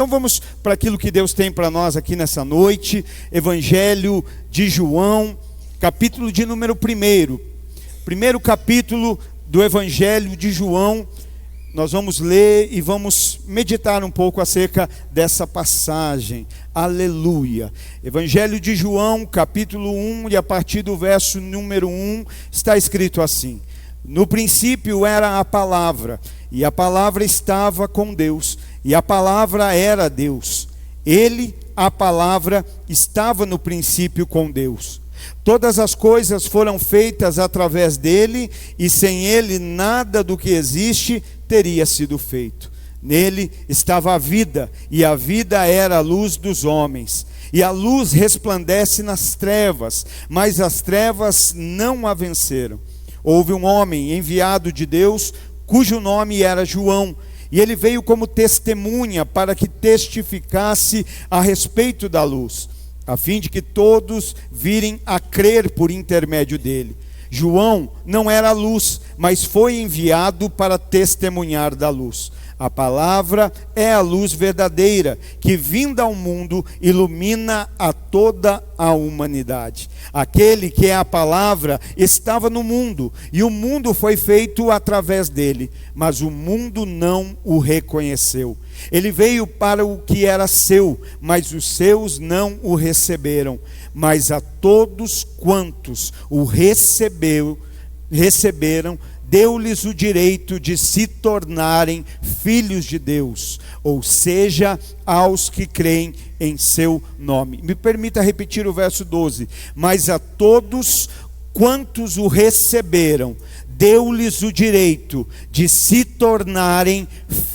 Então vamos para aquilo que Deus tem para nós aqui nessa noite. Evangelho de João, capítulo de número 1. Primeiro capítulo do Evangelho de João. Nós vamos ler e vamos meditar um pouco acerca dessa passagem. Aleluia. Evangelho de João, capítulo 1, e a partir do verso número 1, está escrito assim: no princípio era a palavra, e a palavra estava com Deus, e a palavra era Deus. Ele, a palavra, estava no princípio com Deus. Todas as coisas foram feitas através dele, e sem ele nada do que existe teria sido feito. Nele estava a vida, e a vida era a luz dos homens. E a luz resplandece nas trevas, mas as trevas não a venceram. Houve um homem enviado de Deus, cujo nome era João, e ele veio como testemunha para que testificasse a respeito da luz, a fim de que todos virem a crer por intermédio dele. João não era luz, mas foi enviado para testemunhar da luz. A palavra é a luz verdadeira, que vinda ao mundo ilumina a toda a humanidade. Aquele que é a palavra estava no mundo, e o mundo foi feito através dele, mas o mundo não o reconheceu. Ele veio para o que era seu, mas os seus não o receberam. Mas a todos quantos o receberam, deu-lhes o direito de se tornarem filhos de Deus, ou seja, aos que creem em seu nome. Me permita repetir o verso 12. Mas a todos quantos o receberam, deu-lhes o direito de se tornarem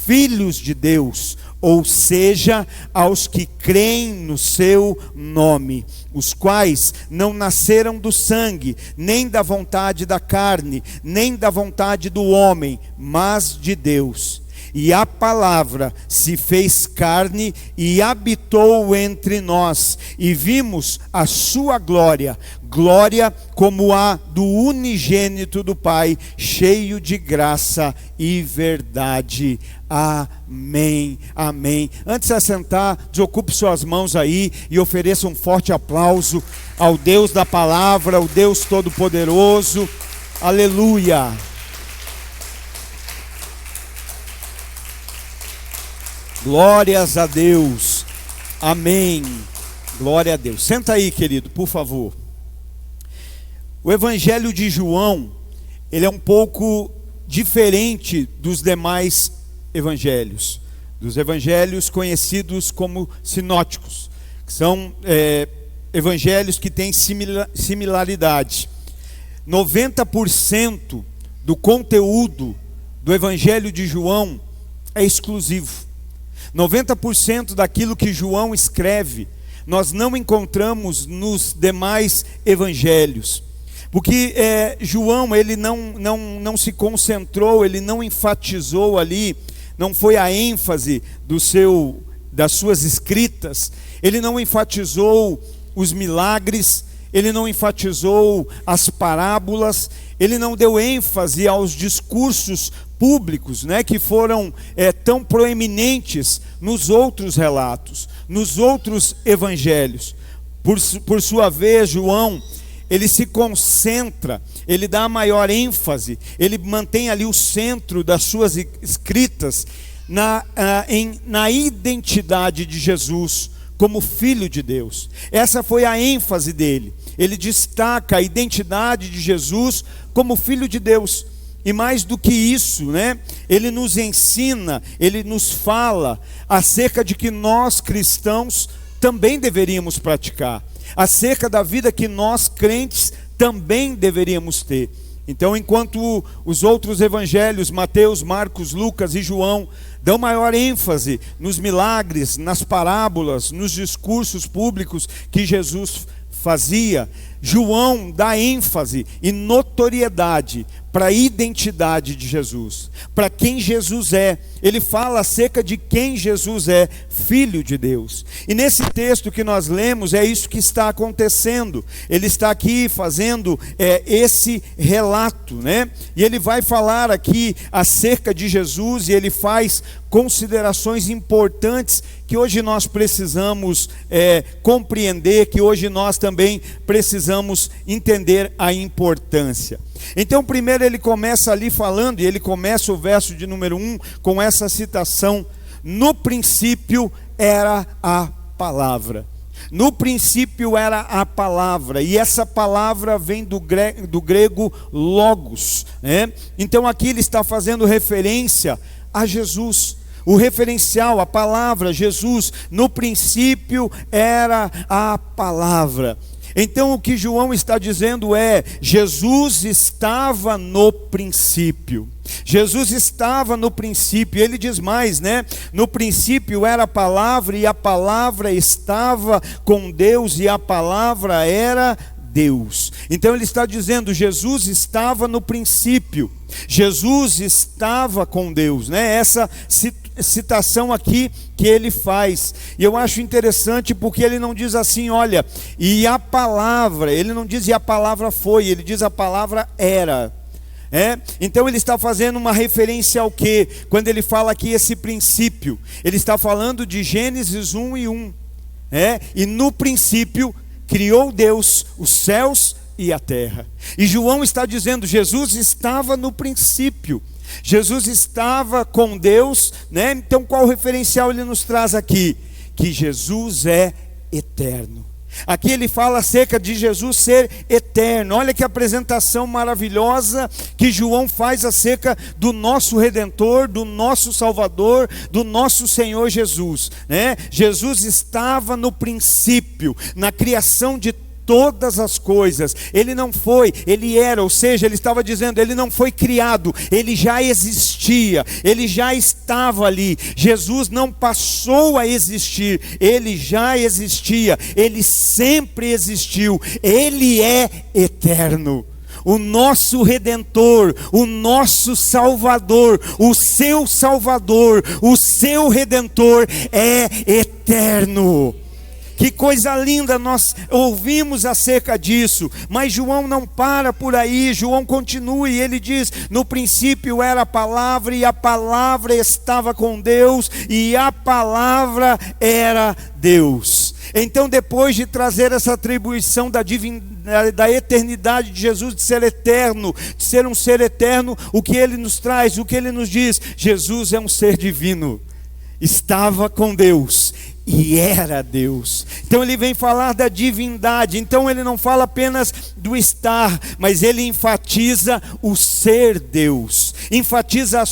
filhos de Deus, ou seja, aos que creem no seu nome, os quais não nasceram do sangue, nem da vontade da carne, nem da vontade do homem, mas de Deus. E a palavra se fez carne e habitou entre nós, e vimos a sua glória, glória como a do unigênito do Pai, cheio de graça e verdade. Amém, amém. Antes de assentar, desocupe suas mãos aí e ofereça um forte aplauso ao Deus da palavra, ao Deus Todo-Poderoso. Aleluia. Glórias a Deus, amém, glória a Deus. Senta aí, querido, por favor. O Evangelho de João, ele é um pouco diferente dos demais evangelhos, dos evangelhos conhecidos como sinóticos, que são evangelhos que têm similaridade. 90% do conteúdo do Evangelho de João é exclusivo. 90% daquilo que João escreve, nós não encontramos nos demais evangelhos. Porque João, ele não se concentrou, ele não enfatizou ali, não foi a ênfase das suas escritas, ele não enfatizou os milagres, ele não enfatizou as parábolas, ele não deu ênfase aos discursos públicos, que foram tão proeminentes nos outros relatos, nos outros evangelhos. Por sua vez, João, ele se concentra, ele dá a maior ênfase, ele mantém ali o centro das suas escritas na identidade de Jesus como Filho de Deus. Essa foi a ênfase dele. Ele destaca a identidade de Jesus como Filho de Deus. E mais do que isso, ele nos ensina, ele nos fala acerca de que nós cristãos também deveríamos praticar, acerca da vida que nós crentes também deveríamos ter. Então, enquanto os outros evangelhos, Mateus, Marcos, Lucas e João, dão maior ênfase nos milagres, nas parábolas, nos discursos públicos que Jesus fazia, João dá ênfase e notoriedade para a identidade de Jesus, para quem Jesus é. Ele fala acerca de quem Jesus é, Filho de Deus. E nesse texto que nós lemos, é isso que está acontecendo. Ele está aqui fazendo esse relato, né? E ele vai falar aqui acerca de Jesus, e ele faz considerações importantes que hoje nós precisamos compreender, que hoje nós também precisamos entender a importância. Então primeiro ele começa ali falando, e ele começa o verso de número 1 com essa citação: no princípio era a palavra. No princípio era a palavra, e essa palavra vem do grego logos, né? Então aqui ele está fazendo referência a Jesus. O referencial, a palavra, Jesus, no princípio era a palavra. Então o que João está dizendo é: Jesus estava no princípio. Jesus estava no princípio. Ele diz mais, né? No princípio era a palavra, e a palavra estava com Deus, e a palavra era Deus. Então ele está dizendo: Jesus estava no princípio, Jesus estava com Deus, né? Essa citação aqui que ele faz. E eu acho interessante porque ele não diz assim, olha, e a palavra, ele não diz e a palavra foi, ele diz a palavra era. Então ele está fazendo uma referência ao quê? Quando ele fala aqui esse princípio, ele está falando de Gênesis 1:1. E no princípio criou Deus os céus e a terra. E João está dizendo: Jesus estava no princípio, Jesus estava com Deus, né? Então qual o referencial ele nos traz aqui? Que Jesus é eterno. Aqui ele fala acerca de Jesus ser eterno. Olha que apresentação maravilhosa que João faz acerca do nosso Redentor, do nosso Salvador, do nosso Senhor Jesus, né? Jesus estava no princípio, na criação de todas as coisas. Ele não foi, ele era, ou seja, ele estava dizendo, ele não foi criado, ele já existia, ele já estava ali. Jesus não passou a existir, ele já existia, ele sempre existiu, ele é eterno. O nosso Redentor, o nosso Salvador, o seu Redentor é eterno. Que coisa linda, nós ouvimos acerca disso. Mas João não para por aí, João continua e ele diz: no princípio era a palavra, e a palavra estava com Deus, e a palavra era Deus. Então, depois de trazer essa atribuição da eternidade de Jesus, de ser eterno, de ser um ser eterno, o que ele nos traz, o que ele nos diz? Jesus é um ser divino, estava com Deus e era Deus. Então ele vem falar da divindade. Então ele não fala apenas do estar, mas ele enfatiza o ser Deus, enfatiza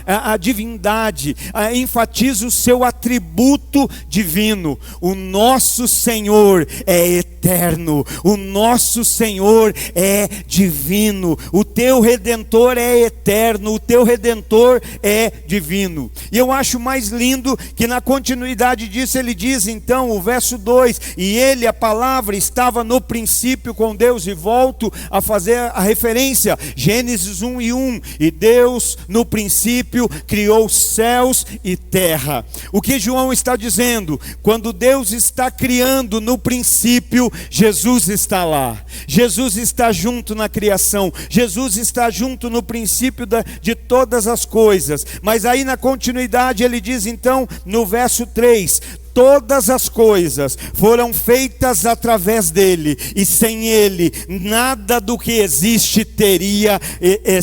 a divindade, enfatiza o seu atributo divino. O nosso Senhor é eterno, o nosso Senhor é divino, o teu Redentor é eterno, o teu Redentor é divino. E eu acho mais lindo que na continuidade disso ele diz então, o verso 2: e ele, a palavra, estava no princípio com Deus. E volto a fazer a referência, Gênesis 1:1, e Deus no princípio criou céus e terra. O que João está dizendo? Quando Deus está criando no princípio, Jesus está lá, Jesus está junto na criação, Jesus está junto no princípio de todas as coisas. Mas aí na continuidade ele diz então no verso 3: todas as coisas foram feitas através dele, e sem ele nada do que existe teria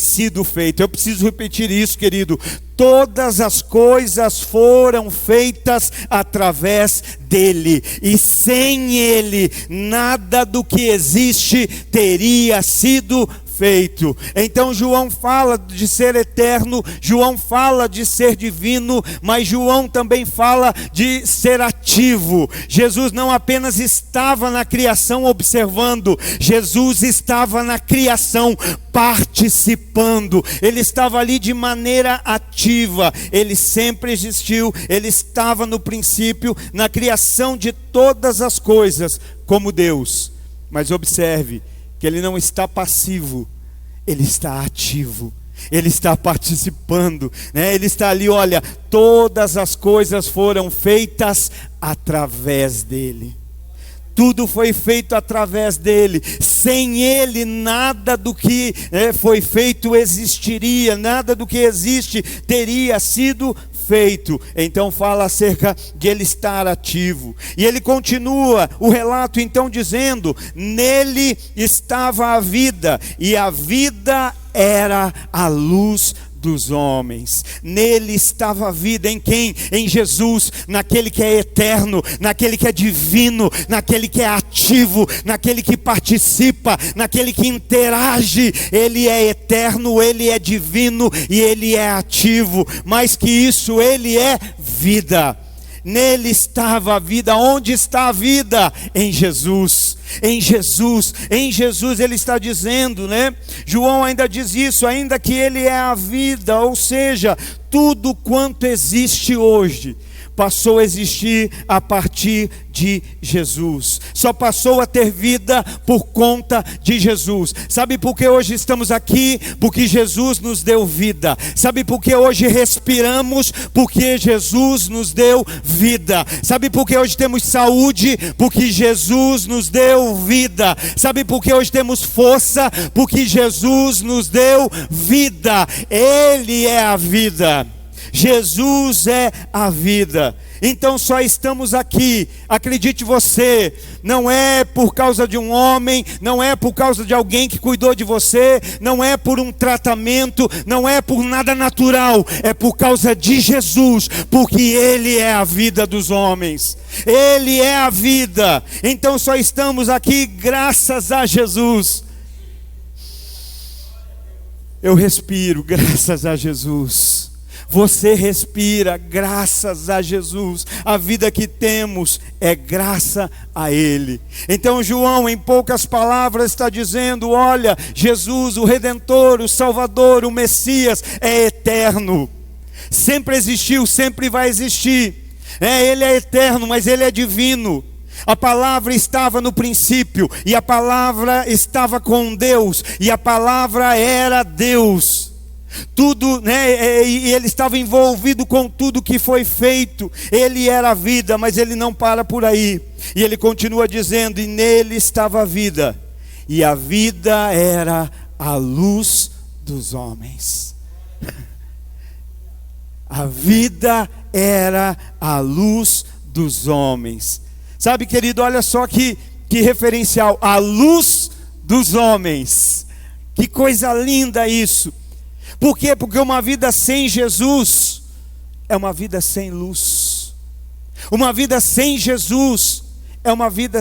sido feito. Eu preciso repetir isso, querido. Todas as coisas foram feitas através dele, e sem ele nada do que existe teria sido feito. Então João fala de ser eterno, João fala de ser divino, mas João também fala de ser ativo. Jesus não apenas estava na criação observando, Jesus estava na criação participando. Ele estava ali de maneira ativa. Ele sempre existiu, ele estava no princípio, na criação de todas as coisas, como Deus. Mas observe que ele não está passivo, ele está ativo. Ele está participando, né? Ele está ali, olha, todas as coisas foram feitas através dele. Tudo foi feito através dele. Sem ele, nada do que foi feito existiria. Nada do que existe teria sido feito. Então fala acerca de ele estar ativo. E ele continua o relato então dizendo: nele estava a vida, e a vida era a luz dos homens. Nele estava a vida. Em quem? Em Jesus, naquele que é eterno, naquele que é divino, naquele que é ativo, naquele que participa, naquele que interage. Ele é eterno, ele é divino e ele é ativo. Mais que isso, ele é vida. Nele estava a vida. Onde está a vida? Em Jesus. Em Jesus, em Jesus ele está dizendo, né? João ainda diz isso, ainda que ele é a vida, ou seja, tudo quanto existe hoje passou a existir a partir de Jesus. Só passou a ter vida por conta de Jesus. Sabe por que hoje estamos aqui? Porque Jesus nos deu vida. Sabe por que hoje respiramos? Porque Jesus nos deu vida. Sabe por que hoje temos saúde? Porque Jesus nos deu vida. Sabe por que hoje temos força? Porque Jesus nos deu vida. Ele é a vida. Jesus é a vida. Então só estamos aqui, acredite você, não é por causa de um homem, não é por causa de alguém que cuidou de você, não é por um tratamento, não é por nada natural, é por causa de Jesus, porque Ele é a vida dos homens, Ele é a vida. Então só estamos aqui graças a Jesus. Eu respiro graças a Jesus. Você respira graças a Jesus. A vida que temos é graça a Ele. Então João, em poucas palavras, está dizendo: olha, Jesus, o Redentor, o Salvador, o Messias, é eterno. Sempre existiu, sempre vai existir. Ele é eterno, mas Ele é divino. A palavra estava no princípio, e a palavra estava com Deus, e a palavra era Deus. Tudo, né? E ele estava envolvido com tudo que foi feito. Ele era a vida, mas ele não para por aí. E ele continua dizendo: e nele estava a vida, e a vida era a luz dos homens. A vida era a luz dos homens. Sabe, querido, olha só que referencial, a luz dos homens. Que coisa linda isso. Por quê? Porque uma vida sem Jesus é uma vida sem luz. Uma vida sem Jesus é uma vida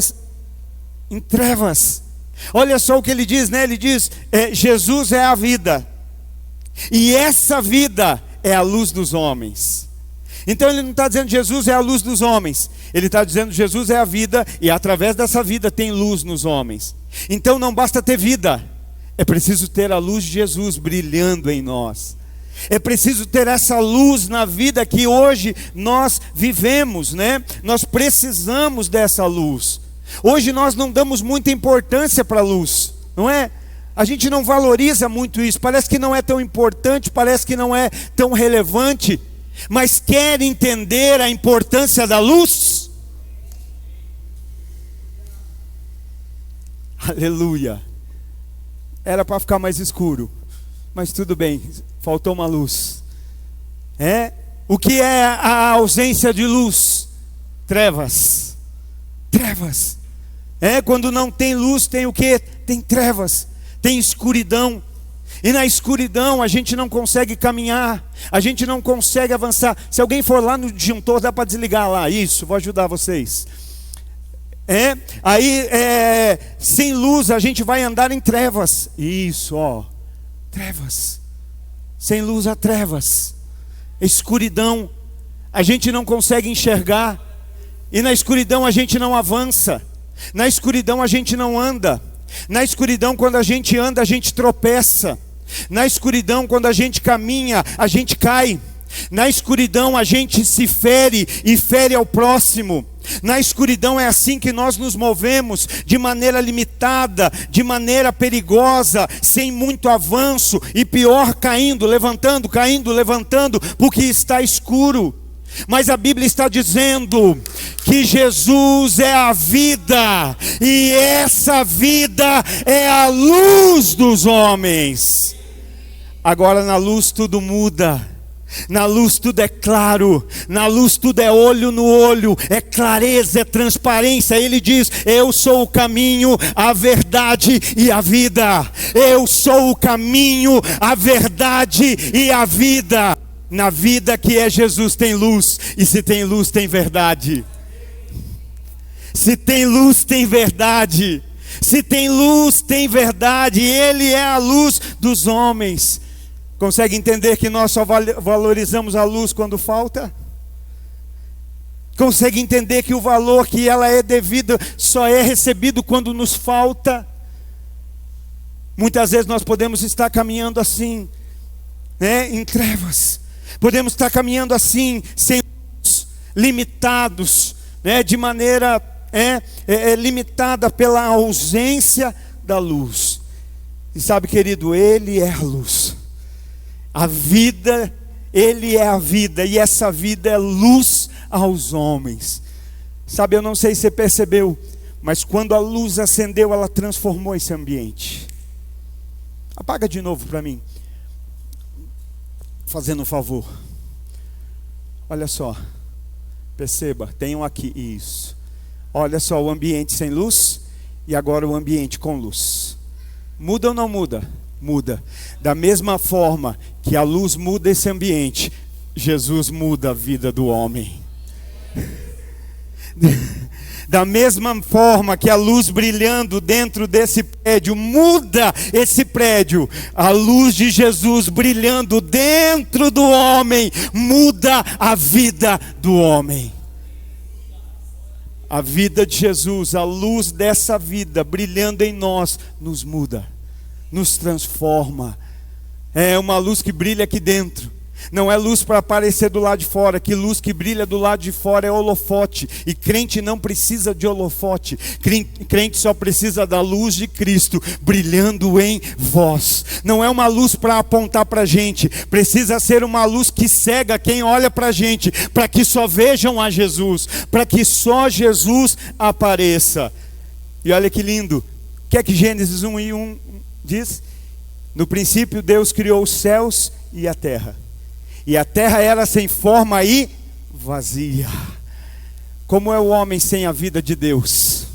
em trevas. Olha só o que ele diz, né? Ele diz, Jesus é a vida, e essa vida é a luz dos homens. Então ele não está dizendo Jesus é a luz dos homens. Ele está dizendo Jesus é a vida, e através dessa vida tem luz nos homens. Então não basta ter vida, é preciso ter a luz de Jesus brilhando em nós. É preciso ter essa luz na vida que hoje nós vivemos, né? Nós precisamos dessa luz. Hoje nós não damos muita importância para a luz, não é? A gente não valoriza muito isso. Parece que não é tão importante, parece que não é tão relevante. Mas quer entender a importância da luz? Aleluia. Era para ficar mais escuro, mas tudo bem, faltou uma luz. O que é a ausência de luz? Trevas. Trevas. Quando não tem luz, tem o que? Tem trevas, tem escuridão. E na escuridão a gente não consegue caminhar, a gente não consegue avançar. Se alguém for lá no disjuntor, dá para desligar lá. Isso, vou ajudar vocês. Sem luz a gente vai andar em trevas. Isso, trevas. Sem luz há trevas, escuridão. A gente não consegue enxergar. E na escuridão a gente não avança. Na escuridão a gente não anda. Na escuridão, quando a gente anda, a gente tropeça. Na escuridão, quando a gente caminha, a gente cai. Na escuridão a gente se fere e fere ao próximo. Na escuridão é assim que nós nos movemos, de maneira limitada, de maneira perigosa, sem muito avanço, e pior, caindo, levantando, porque está escuro. Mas a Bíblia está dizendo que Jesus é a vida, e essa vida é a luz dos homens. Agora na luz tudo muda. Na luz tudo é claro, na luz tudo é olho no olho, é clareza, é transparência. Ele diz: eu sou o caminho, a verdade e a vida. Eu sou o caminho, a verdade e a vida. Na vida que é Jesus tem luz, e se tem luz tem verdade. Se tem luz tem verdade. Se tem luz tem verdade. Ele é a luz dos homens. Consegue entender que nós só valorizamos a luz quando falta? Consegue entender que o valor que ela é devida só é recebido quando nos falta? Muitas vezes nós podemos estar caminhando assim, em trevas. Podemos estar caminhando assim, sem luz, limitados, de maneira limitada pela ausência da luz. E sabe, querido, Ele é a luz. A vida, Ele é a vida, e essa vida é luz aos homens. Sabe, eu não sei se você percebeu, mas quando a luz acendeu, ela transformou esse ambiente. Apaga de novo para mim, fazendo um favor. Olha só, perceba, tenham aqui isso. Olha só, o ambiente sem luz, e agora o ambiente com luz. Muda ou não muda? Muda. Da mesma forma que a luz muda esse ambiente, Jesus muda a vida do homem. Da mesma forma que a luz brilhando dentro desse prédio muda esse prédio, a luz de Jesus brilhando dentro do homem muda a vida do homem. A vida de Jesus, a luz dessa vida brilhando em nós, nos muda, nos transforma. É uma luz que brilha aqui dentro. Não é luz para aparecer do lado de fora. Que luz que brilha do lado de fora é holofote. E crente não precisa de holofote. Crente só precisa da luz de Cristo brilhando em vós. Não é uma luz para apontar para a gente. Precisa ser uma luz que cega quem olha para a gente, para que só vejam a Jesus, para que só Jesus apareça. E olha que lindo. O que é que Gênesis 1:1 diz? No princípio Deus criou os céus e a terra. E a terra era sem forma e vazia. Como é o homem sem a vida de Deus?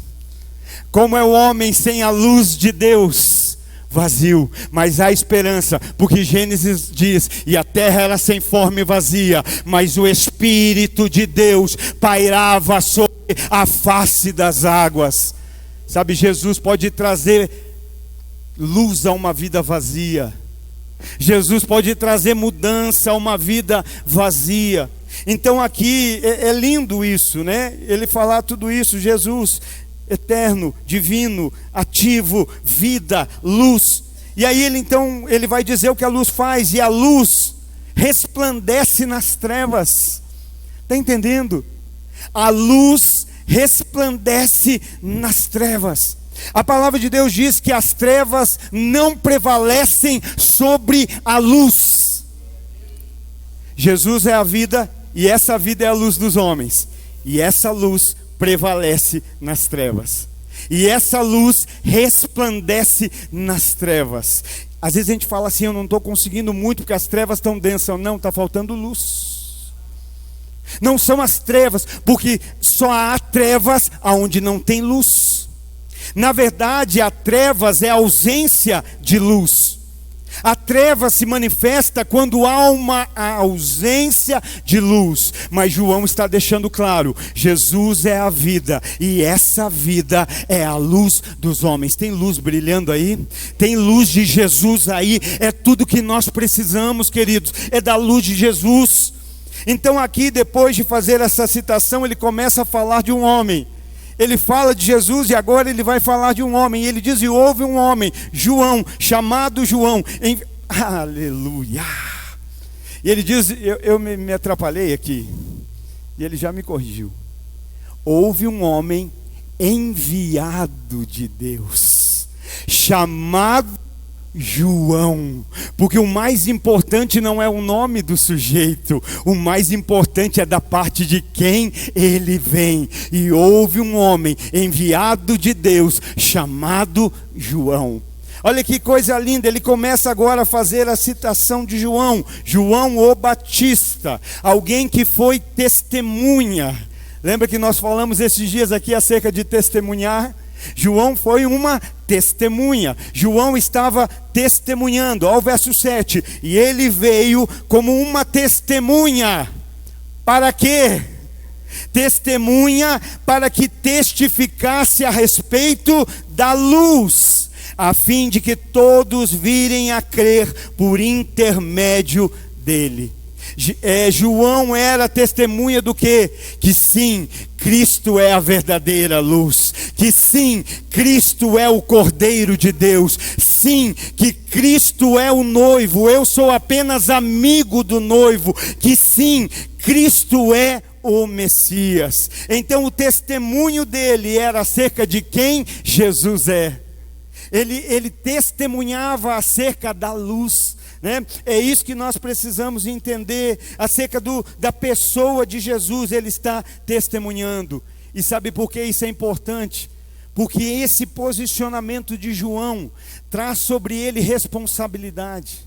Como é o homem sem a luz de Deus? Vazio. Mas há esperança, porque Gênesis diz: e a terra era sem forma e vazia, mas o Espírito de Deus pairava sobre a face das águas. Sabe, Jesus pode trazer luz a uma vida vazia. Jesus pode trazer mudança a uma vida vazia. Então aqui é lindo isso, Ele falar tudo isso. Jesus, eterno, divino, ativo, vida, luz. E aí ele vai dizer o que a luz faz. E a luz resplandece nas trevas. Está entendendo? A luz resplandece nas trevas. A palavra de Deus diz que as trevas não prevalecem sobre a luz. Jesus é a vida, e essa vida é a luz dos homens. E essa luz prevalece nas trevas. E essa luz resplandece nas trevas. Às vezes a gente fala assim: eu não estou conseguindo muito porque as trevas estão densas. Não, está faltando luz. Não são as trevas, porque só há trevas onde não tem luz. Na verdade, a trevas é a ausência de luz. A treva se manifesta quando há uma ausência de luz. Mas João está deixando claro: Jesus é a vida, e essa vida é a luz dos homens. Tem luz brilhando aí? Tem luz de Jesus aí? É tudo que nós precisamos, queridos, é da luz de Jesus. Então aqui, depois de fazer essa citação, ele começa a falar de um homem. Ele fala de Jesus e agora ele vai falar de um homem. E ele diz: e houve um homem, João, chamado João. Aleluia. E ele diz, eu me atrapalhei aqui, e ele já me corrigiu. houve um homem enviado de Deus, chamado João, porque o mais importante não é o nome do sujeito, o mais importante é da parte de quem ele vem. E houve um homem enviado de Deus, chamado João. Olha que coisa linda, ele começa agora a fazer a citação de João, João o Batista, alguém que foi testemunha. Lembra que nós falamos esses dias aqui acerca de testemunhar? João foi uma testemunha. João estava testemunhando. Olha o verso 7. E ele veio como uma testemunha. Para quê? Testemunha para que testificasse a respeito da luz, a fim de que todos virem a crer por intermédio dele. João era testemunha do quê? Que sim, Cristo é a verdadeira luz, que sim, Cristo é o Cordeiro de Deus, sim, que Cristo é o noivo, eu sou apenas amigo do noivo, que sim, Cristo é o Messias. Então o testemunho dele era acerca de quem Jesus é. Ele testemunhava acerca da luz, né? É isso que nós precisamos entender acerca da pessoa de Jesus. Ele está testemunhando. E sabe por que isso é importante? Porque esse posicionamento de João traz sobre ele responsabilidade,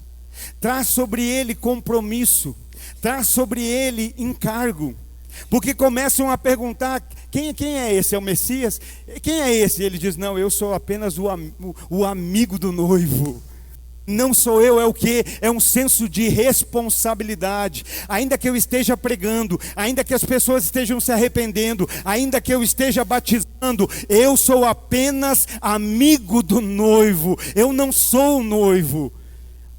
traz sobre ele compromisso, traz sobre ele encargo. Porque começam a perguntar: quem é esse? É o Messias? Quem é esse? Ele diz: não, eu sou apenas o amigo do noivo. Não sou eu, é o que? É um senso de responsabilidade. Ainda que eu esteja pregando, ainda que as pessoas estejam se arrependendo, ainda que eu esteja batizando, eu sou apenas amigo do noivo. Eu não sou o noivo.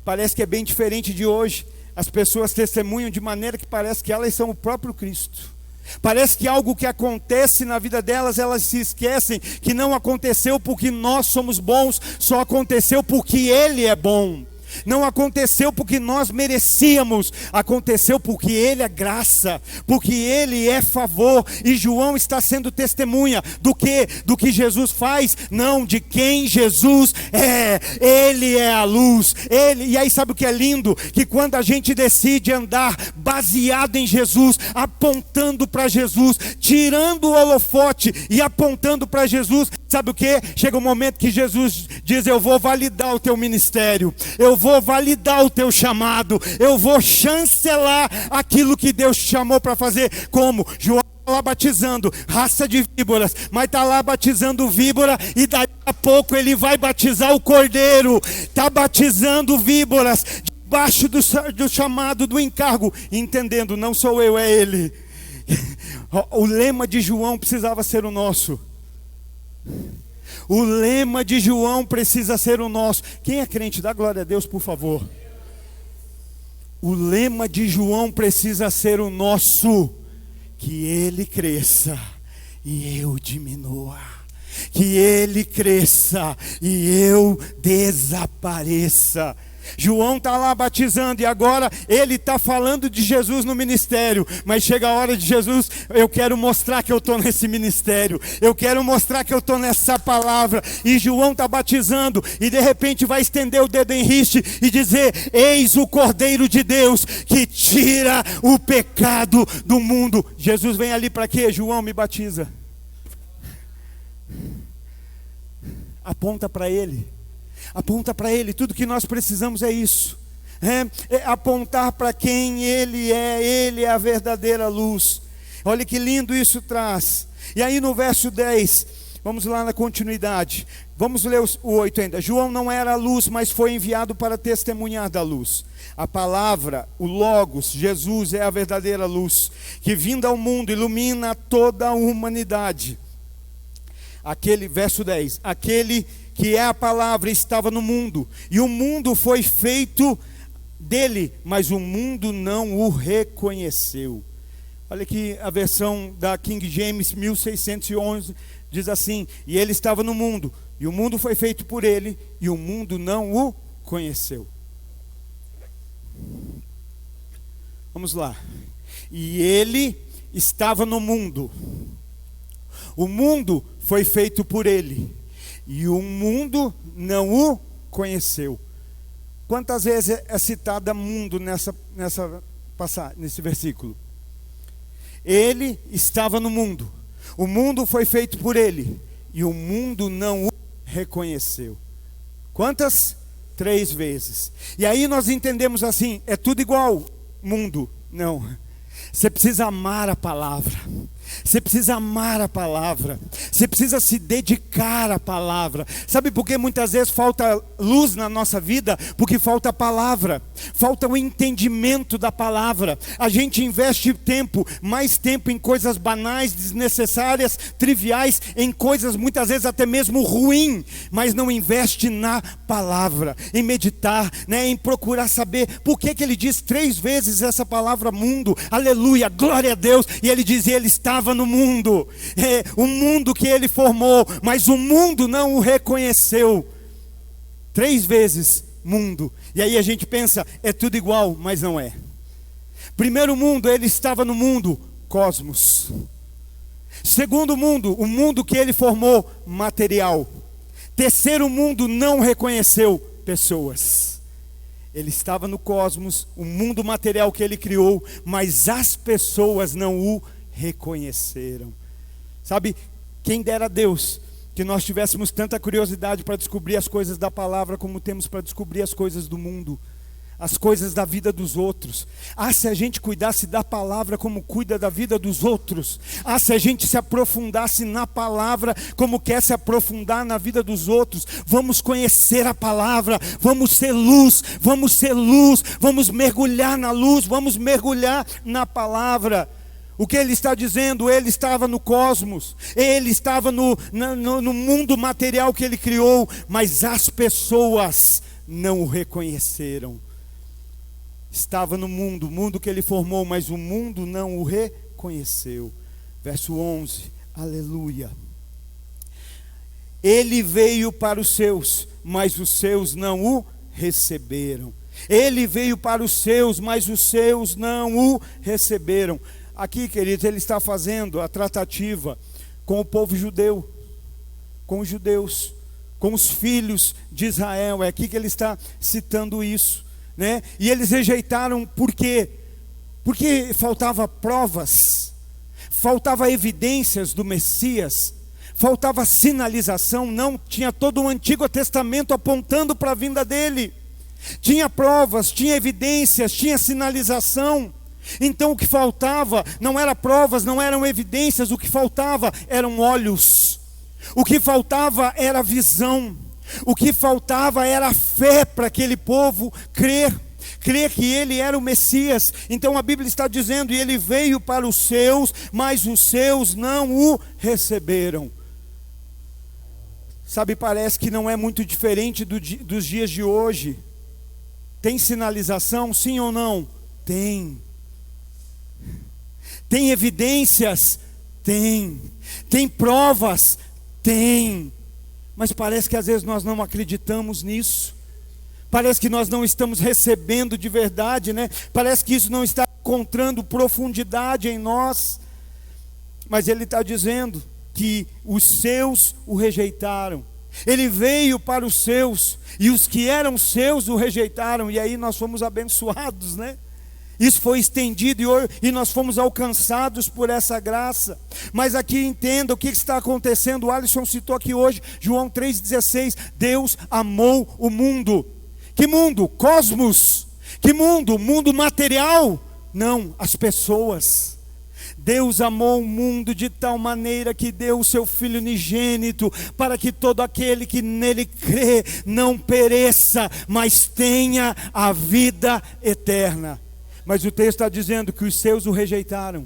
Parece que é bem diferente de hoje. As pessoas testemunham de maneira que parece que elas são o próprio Cristo. Parece que algo que acontece na vida delas, elas se esquecem que não aconteceu porque nós somos bons, só aconteceu porque Ele é bom. Não aconteceu porque nós merecíamos, aconteceu porque Ele é graça, porque Ele é favor. E João está sendo testemunha do que? Do que Jesus faz? Não, de quem Jesus é. Ele é a luz. E aí sabe o que é lindo? Que quando a gente decide andar baseado em Jesus, apontando para Jesus, tirando o holofote e apontando para Jesus, sabe o que? Chega um momento que Jesus diz: eu vou validar o teu ministério, eu vou validar o teu chamado, eu vou chancelar aquilo que Deus te chamou para fazer. Como? João está lá batizando raça de víboras, mas está lá batizando víbora, e daqui a pouco ele vai batizar o cordeiro. Está batizando víboras debaixo do chamado, do encargo, entendendo: não sou eu, é Ele. O lema de João precisava ser o nosso. O lema de João precisa ser o nosso. Quem é crente, dá glória a Deus, por favor. O lema de João precisa ser o nosso: que ele cresça e eu diminua. Que ele cresça e eu desapareça. João está lá batizando, e agora ele está falando de Jesus no ministério. Mas chega a hora de Jesus: eu quero mostrar que eu estou nesse ministério, eu quero mostrar que eu estou nessa palavra. E João está batizando, e de repente vai estender o dedo em riste e dizer: eis o Cordeiro de Deus que tira o pecado do mundo. Jesus vem ali para quê? João, me batiza. Aponta para Ele. Aponta para Ele. Tudo que nós precisamos é isso, é apontar para quem Ele é a verdadeira luz. Olha que lindo isso traz. E aí no verso 10, vamos lá na continuidade, vamos ler o 8 ainda. João não era a luz, mas foi enviado para testemunhar da luz. A palavra, o Logos, Jesus é a verdadeira luz, que vindo ao mundo ilumina toda a humanidade. Verso 10, aquele que é a palavra estava no mundo, e o mundo foi feito dele, mas o mundo não o reconheceu. Olha aqui a versão da King James 1611, diz assim: e ele estava no mundo, e o mundo foi feito por ele, e o mundo não o conheceu. Vamos lá. E ele estava no mundo, O mundo foi feito por ele, e o mundo não o conheceu. Quantas vezes é citada mundo nessa passagem, nesse versículo? Ele estava no mundo, o mundo foi feito por ele, e o mundo não o reconheceu. Quantas? 3 vezes. E aí nós entendemos assim, é tudo igual, mundo. Não. Você precisa amar a palavra. Você precisa amar a palavra. Você precisa se dedicar à palavra. Sabe por que muitas vezes falta luz na nossa vida? Porque falta a palavra. Falta o entendimento da palavra. A gente investe tempo, mais tempo em coisas banais, desnecessárias, triviais, em coisas muitas vezes até mesmo ruins, mas não investe na palavra, em meditar, né, em procurar saber por que ele diz 3 vezes essa palavra mundo. Aleluia, glória a Deus. E ele diz, ele estava no mundo, o mundo que ele formou, mas o mundo não o reconheceu. 3 vezes mundo. E aí a gente pensa, é tudo igual, mas não é. Primeiro mundo, ele estava no mundo, cosmos. Segundo mundo, o mundo que ele formou, material. Terceiro mundo, não reconheceu, pessoas. Ele estava no cosmos, o mundo material que ele criou, mas as pessoas não o reconheceram. Sabe, quem dera a Deus que nós tivéssemos tanta curiosidade para descobrir as coisas da palavra como temos para descobrir as coisas do mundo, as coisas da vida dos outros. Se a gente cuidasse da palavra como cuida da vida dos outros. Se a gente se aprofundasse na palavra como quer se aprofundar na vida dos outros. Vamos conhecer a palavra, vamos ser luz, vamos mergulhar na luz, vamos mergulhar na palavra. O que ele está dizendo? Ele estava no cosmos, ele estava no mundo material que ele criou, mas as pessoas não o reconheceram. Estava no mundo, o mundo que ele formou, mas o mundo não o reconheceu. Verso 11, aleluia. Ele veio para os seus, mas os seus não o receberam. Ele veio para os seus, mas os seus não o receberam. Aqui, queridos, ele está fazendo a tratativa com o povo judeu, com os judeus, com os filhos de Israel. É aqui que ele está citando isso, né? E eles rejeitaram por quê? Porque faltava provas, faltava evidências do Messias, faltava sinalização. Não tinha todo o Antigo Testamento apontando para a vinda dele. Tinha provas, tinha evidências, tinha sinalização. Então o que faltava não eram provas, não eram evidências, o que faltava eram olhos, o que faltava era visão, o que faltava era fé para aquele povo crer que ele era o Messias. Então a Bíblia está dizendo, e ele veio para os seus, mas os seus não o receberam. Sabe, parece que não é muito diferente dos dias de hoje. Tem sinalização, sim ou não? Tem. Tem evidências? Tem. Tem provas? Tem. Mas parece que às vezes nós não acreditamos nisso. Parece que nós não estamos recebendo de verdade, né? Parece que isso não está encontrando profundidade em nós. Mas ele está dizendo que os seus o rejeitaram. Ele veio para os seus, e os que eram seus o rejeitaram. E aí nós fomos abençoados, né? Isso foi estendido e nós fomos alcançados por essa graça. Mas aqui entenda o que está acontecendo. O Alisson citou aqui hoje, João 3,16. Deus amou o mundo. Que mundo? Cosmos. Que mundo? Mundo material? Não, as pessoas. Deus amou o mundo de tal maneira que deu o seu Filho unigênito, para que todo aquele que nele crê não pereça, mas tenha a vida eterna. Mas o texto está dizendo que os seus o rejeitaram.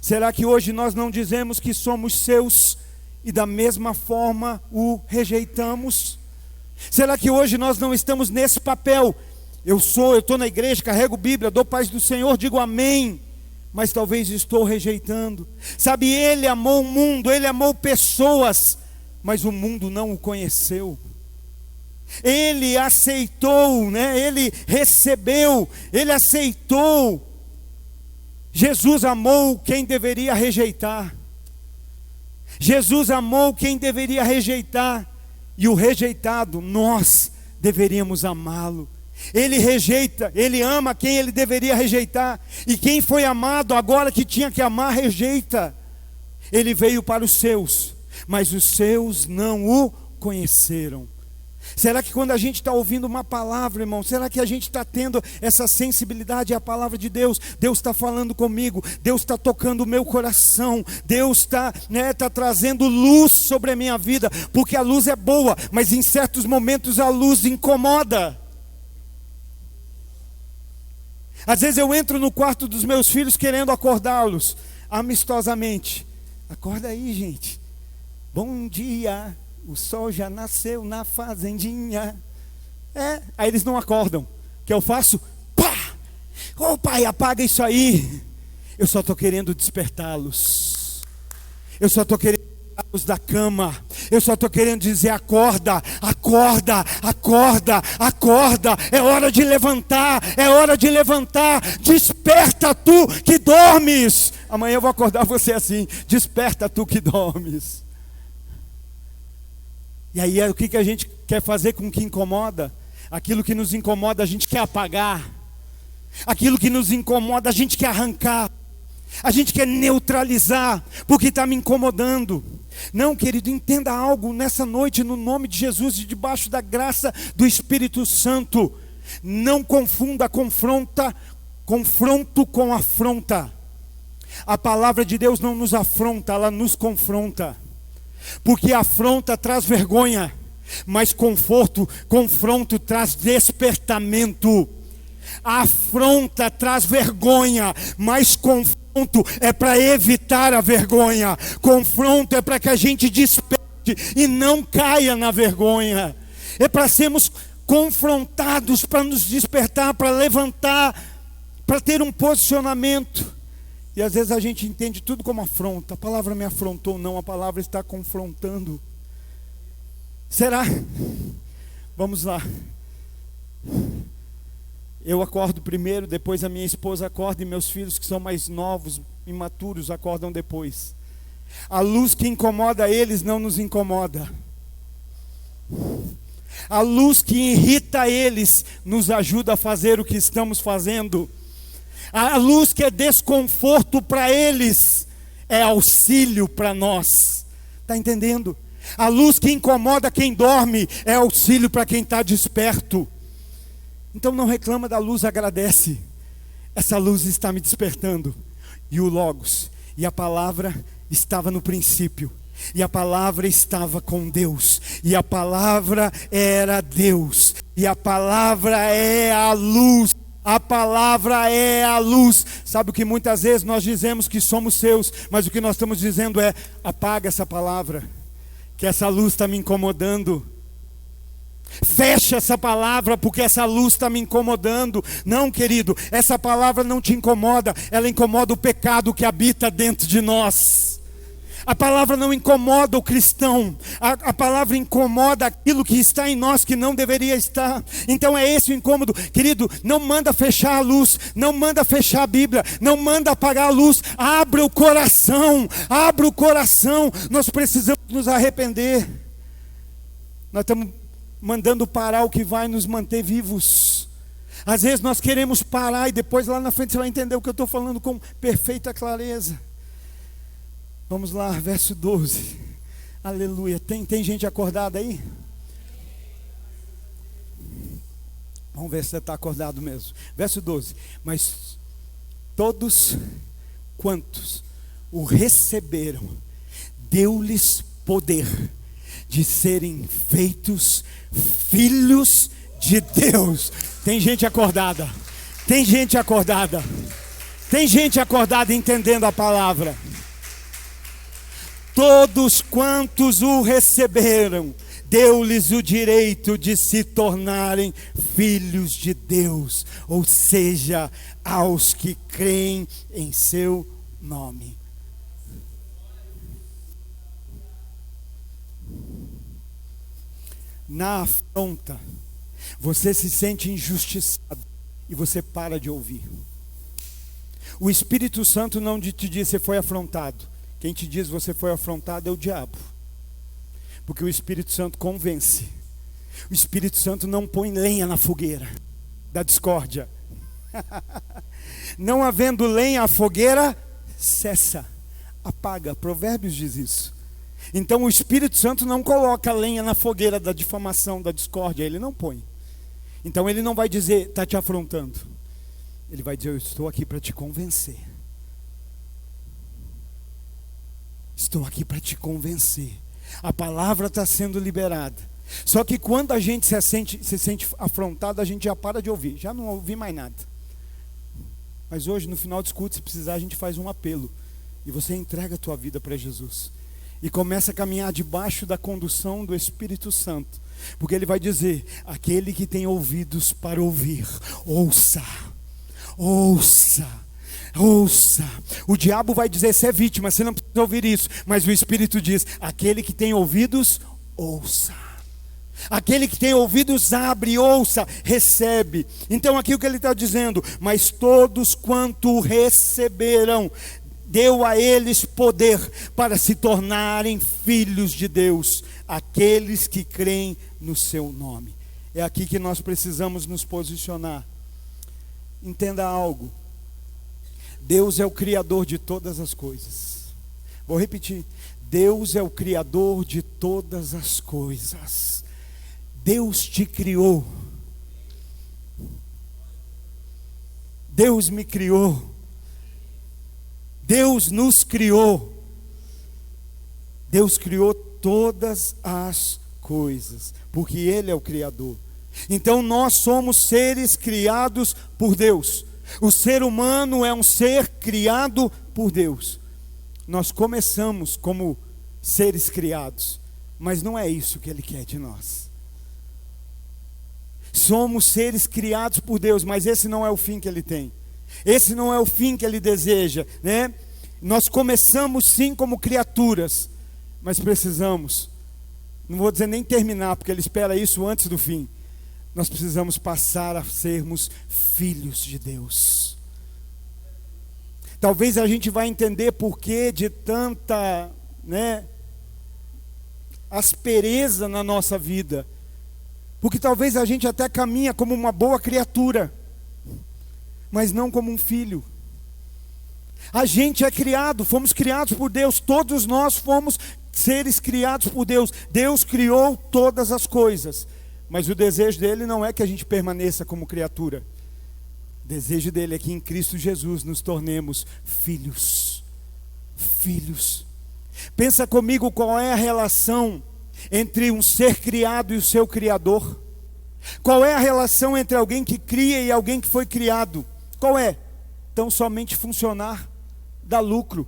Será que hoje nós não dizemos que somos seus e da mesma forma o rejeitamos? Será que hoje nós não estamos nesse papel? Eu estou na igreja, carrego Bíblia, dou paz do Senhor, digo amém, mas talvez estou rejeitando. Sabe, ele amou o mundo, ele amou pessoas, mas o mundo não o conheceu. Ele aceitou, né? Ele recebeu, ele aceitou. Jesus amou quem deveria rejeitar. Jesus amou quem deveria rejeitar, e o rejeitado, nós deveríamos amá-lo. Ele rejeita, ele ama quem ele deveria rejeitar, e quem foi amado agora que tinha que amar, rejeita. Ele veio para os seus, mas os seus não o conheceram. Será que quando a gente está ouvindo uma palavra, irmão, será que a gente está tendo essa sensibilidade à palavra de Deus? Deus está falando comigo, Deus está tocando o meu coração, Deus está trazendo luz sobre a minha vida, porque a luz é boa, mas em certos momentos a luz incomoda. Às vezes eu entro no quarto dos meus filhos querendo acordá-los, amistosamente. Acorda aí, gente. Bom dia. O sol já nasceu na fazendinha. Aí eles não acordam. O que eu faço? Pá! Ô pai, apaga isso aí. Eu só estou querendo despertá-los. Eu só estou querendo tirá-los da cama. Eu só estou querendo dizer: acorda, acorda, acorda, acorda. É hora de levantar, é hora de levantar. Desperta tu que dormes. Amanhã eu vou acordar você assim: desperta tu que dormes. E aí o que a gente quer fazer com o que incomoda? Aquilo que nos incomoda a gente quer apagar. Aquilo que nos incomoda a gente quer arrancar. A gente quer neutralizar, porque está me incomodando. Não, querido, entenda algo nessa noite, no nome de Jesus e debaixo da graça do Espírito Santo. Não confunda confronto com afronta. A palavra de Deus não nos afronta, ela nos confronta. Porque a afronta traz vergonha, mas confronto traz despertamento. A afronta traz vergonha, mas confronto é para evitar a vergonha. Confronto é para que a gente desperte e não caia na vergonha. É para sermos confrontados, para nos despertar, para levantar, para ter um posicionamento. E às vezes a gente entende tudo como afronta. A palavra me afrontou, não, a palavra está confrontando. Será? Vamos lá. Eu acordo primeiro, depois a minha esposa acorda, e meus filhos que são mais novos, imaturos, acordam depois. A luz que incomoda eles não nos incomoda. A luz que irrita eles nos ajuda a fazer o que estamos fazendo. A luz que é desconforto para eles é auxílio para nós. Está entendendo? A luz que incomoda quem dorme é auxílio para quem está desperto. Então não reclama da luz, agradece. Essa luz está me despertando. E o Logos, e a palavra estava no princípio, e a palavra estava com Deus, e a palavra era Deus, e a palavra é a luz. A palavra é a luz. Sabe o que muitas vezes nós dizemos que somos seus, mas o que nós estamos dizendo é: apaga essa palavra, que essa luz está me incomodando. Fecha essa palavra, porque essa luz está me incomodando. Não, querido, essa palavra não te incomoda, ela incomoda o pecado que habita dentro de nós. A palavra não incomoda o cristão, a palavra incomoda aquilo que está em nós que não deveria estar. Então é esse o incômodo, querido. Não manda fechar a luz, não manda fechar a Bíblia, não manda apagar a luz. Abre o coração, abre o coração. Nós precisamos nos arrepender. Nós estamos mandando parar o que vai nos manter vivos. Às vezes nós queremos parar e depois lá na frente você vai entender o que eu estou falando com perfeita clareza. Vamos lá, verso 12. Aleluia. Tem gente acordada aí? Vamos ver se você está acordado mesmo. Verso 12. Mas todos quantos o receberam, deu-lhes poder de serem feitos filhos de Deus. Tem gente acordada. Tem gente acordada. Tem gente acordada entendendo a palavra. Todos quantos o receberam, deu-lhes o direito de se tornarem filhos de Deus, ou seja, aos que creem em seu nome. Na afronta, você se sente injustiçado e você para de ouvir. O Espírito Santo não te diz: você foi afrontado, Quem te diz você foi afrontado é o diabo. Porque o Espírito Santo convence. O Espírito Santo não põe lenha na fogueira da discórdia. Não havendo lenha, a fogueira cessa, apaga. Provérbios diz isso. Então o Espírito Santo não coloca lenha na fogueira da difamação, da discórdia. Ele não põe. Então ele não vai dizer, está te afrontando. Ele vai dizer, eu estou aqui para te convencer. Estou aqui para te convencer. A palavra está sendo liberada. Só que quando a gente se sente afrontado, a gente já para de ouvir. Já não ouvi mais nada. Mas hoje, no final do escudo, se precisar, a gente faz um apelo. E você entrega a tua vida para Jesus. E começa a caminhar debaixo da condução do Espírito Santo. Porque Ele vai dizer, aquele que tem ouvidos para ouvir, ouça. Ouça. Ouça. O diabo vai dizer, você é vítima, você não precisa ouvir isso. Mas o Espírito diz, aquele que tem ouvidos, ouça. Aquele que tem ouvidos, abre, ouça, recebe. Então aqui o que ele está dizendo, mas todos quanto receberam, deu a eles poder para se tornarem filhos de Deus, aqueles que creem no seu nome. É aqui que nós precisamos nos posicionar. Entenda algo. Deus é o Criador de todas as coisas. Vou repetir. Deus é o Criador de todas as coisas. Deus te criou. Deus me criou. Deus nos criou. Deus criou todas as coisas, porque Ele é o Criador. Então nós somos seres criados por Deus. O ser humano é um ser criado por Deus. Nós começamos como seres criados, mas não é isso que Ele quer de nós. Somos seres criados por Deus, mas esse não é o fim que Ele tem. Esse não é o fim que Ele deseja, né? Nós começamos sim como criaturas, mas precisamos, não vou dizer nem terminar, porque Ele espera isso antes do fim. Nós precisamos passar a sermos filhos de Deus. Talvez a gente vai entender por que de tanta, aspereza na nossa vida. Porque talvez a gente até caminha como uma boa criatura, mas não como um filho. A gente é criado, fomos criados por Deus, todos nós fomos seres criados por Deus. Deus criou todas as coisas, mas o desejo dele não é que a gente permaneça como criatura. O desejo dele é que em Cristo Jesus nos tornemos filhos. Filhos. Pensa comigo qual é a relação entre um ser criado e o seu Criador. Qual é a relação entre alguém que cria e alguém que foi criado? Qual é? Tão somente funcionar, dar lucro,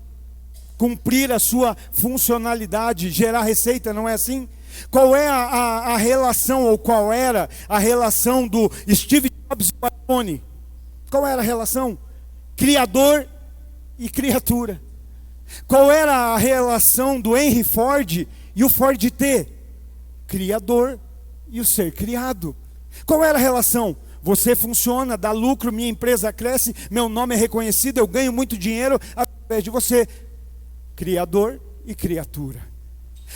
cumprir a sua funcionalidade, gerar receita, não é assim? Qual é a relação, ou qual era a relação do Steve Jobs e o iPhone? Qual era a relação? Criador e criatura. Qual era a relação do Henry Ford e o Ford T? Criador e o ser criado. Qual era a relação? Você funciona, dá lucro, minha empresa cresce, meu nome é reconhecido, eu ganho muito dinheiro através de você. Criador e criatura.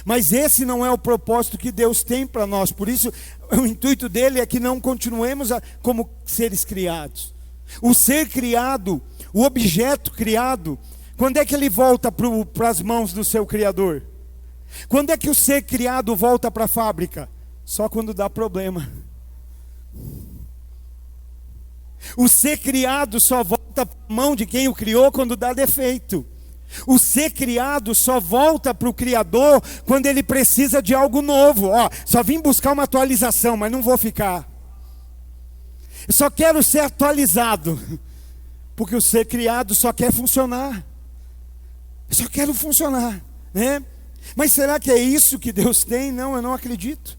Mas esse não é o propósito que Deus tem para nós. Por isso, o intuito dele é que não continuemos como seres criados. O ser criado, o objeto criado, quando é que ele volta para as mãos do seu Criador? Quando é que o ser criado volta para a fábrica? Só quando dá problema. O ser criado só volta para a mão de quem o criou quando dá defeito. O ser criado só volta para o Criador quando ele precisa de algo novo. Só vim buscar uma atualização, mas não vou ficar. Eu só quero ser atualizado, porque o ser criado só quer funcionar. Eu só quero funcionar, né? Mas será que é isso que Deus tem? Não, eu não acredito.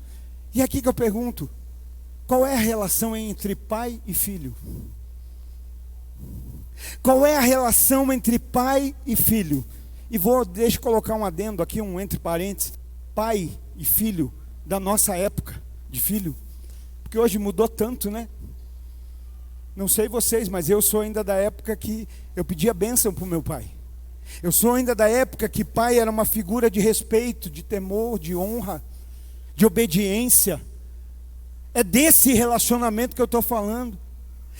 E aqui que eu pergunto, qual é a relação entre pai e filho? Qual é a relação entre pai e filho? E deixa eu colocar um adendo aqui, um entre parênteses. Pai e filho da nossa época de filho. Porque hoje mudou tanto, né? Não sei vocês, mas eu sou ainda da época que eu pedia bênção para o meu pai. Eu sou ainda da época que pai era uma figura de respeito, de temor, de honra, de obediência. É desse relacionamento que eu estou falando.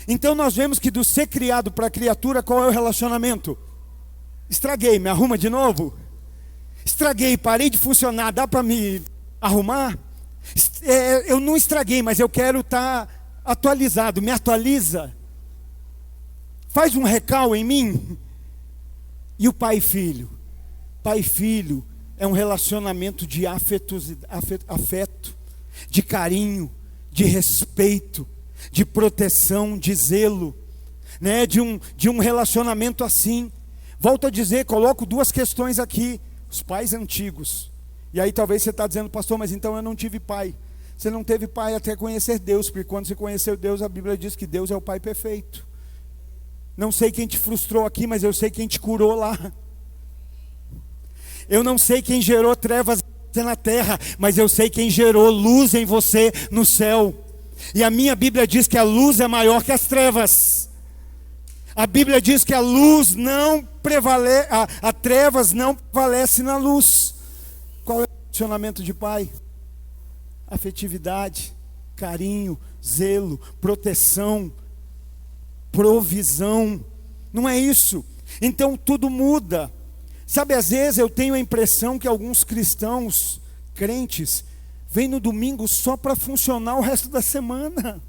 Então nós vemos que do ser criado para a criatura, qual é o relacionamento? Estraguei, me arruma de novo? Estraguei, parei de funcionar, dá para me arrumar? Eu não estraguei, mas eu quero estar atualizado, me atualiza. Faz um recal em mim. E o pai e filho? Pai e filho é um relacionamento de afeto, de carinho, de respeito, de proteção, de zelo, né? de um relacionamento assim. Volto a dizer, coloco duas questões aqui. Os pais antigos. E aí talvez você está dizendo, pastor, mas então eu não tive pai. Você não teve pai até conhecer Deus, porque quando você conheceu Deus, a Bíblia diz que Deus é o pai perfeito. Não sei quem te frustrou aqui, mas eu sei quem te curou lá. Eu não sei quem gerou trevas na terra, mas eu sei quem gerou luz em você no céu. E a minha Bíblia diz que a luz é maior que as trevas. A Bíblia diz que a luz não prevalece, a trevas não prevalece na luz. Qual é o relacionamento de pai? Afetividade, carinho, zelo, proteção, provisão. Não é isso? Então tudo muda. Sabe, às vezes eu tenho a impressão que alguns cristãos, crentes, vêm no domingo só para funcionar o resto da semana.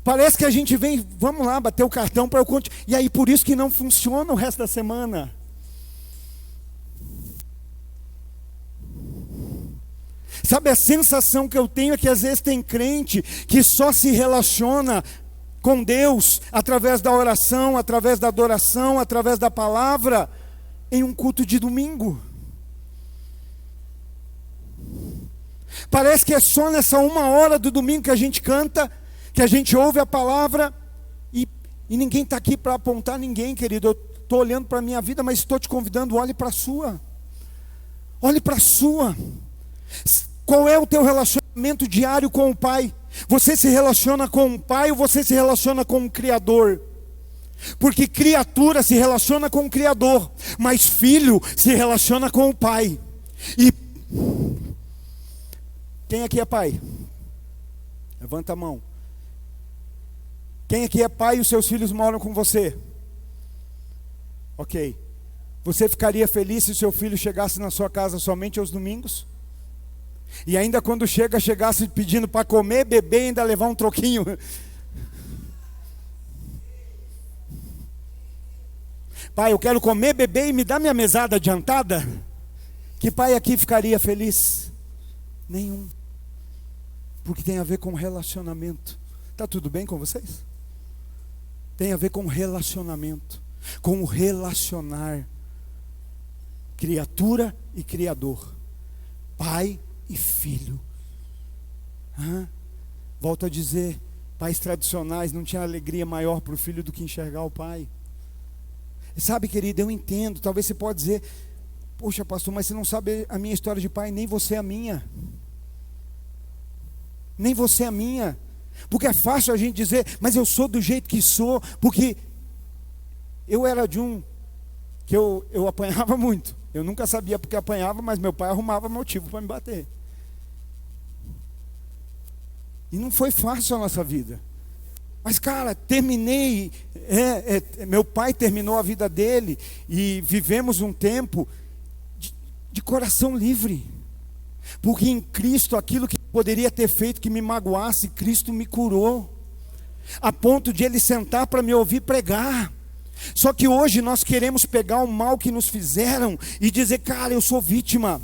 Parece que a gente vem, vamos lá, bater o cartão para eu continuar. E aí por isso que não funciona o resto da semana. Sabe, a sensação que eu tenho é que às vezes tem crente que só se relaciona com Deus através da oração, através da adoração, através da palavra, em um culto de domingo. Parece que é só nessa 1 hora do domingo que a gente canta, que a gente ouve a palavra, e ninguém está aqui para apontar ninguém, querido. Eu estou olhando para a minha vida, mas estou te convidando, olhe para a sua. Olhe para a sua. Qual é o teu relacionamento diário com o Pai? Você se relaciona com o Pai ou você se relaciona com o Criador? Porque criatura se relaciona com o Criador, mas filho se relaciona com o Pai. E quem aqui é pai? Levanta a mão. Quem aqui é pai e os seus filhos moram com você? Ok. Você ficaria feliz se o seu filho chegasse na sua casa somente aos domingos? E ainda quando chegasse pedindo para comer, beber e ainda levar um troquinho? Pai, eu quero comer, beber e me dá minha mesada adiantada? Que pai aqui ficaria feliz? Nenhum. Porque tem a ver com relacionamento. Está tudo bem com vocês? Tem a ver com relacionamento, com o relacionar. Criatura e Criador, pai e filho. Volto a dizer, pais tradicionais não tinham alegria maior para o filho do que enxergar o pai. E sabe, querido, eu entendo. Talvez você pode dizer, poxa pastor, mas você não sabe a minha história de pai, nem você a minha. Nem você a minha. Porque é fácil a gente dizer, mas eu sou do jeito que sou, porque eu era de um que eu apanhava muito. Eu nunca sabia porque apanhava, mas meu pai arrumava motivo para me bater. E não foi fácil a nossa vida. Mas cara, terminei, meu pai terminou a vida dele, e vivemos um tempo de coração livre. Porque em Cristo, aquilo que poderia ter feito que me magoasse, Cristo me curou, a ponto de Ele sentar para me ouvir pregar. Só que hoje nós queremos pegar o mal que nos fizeram e dizer, cara, eu sou vítima.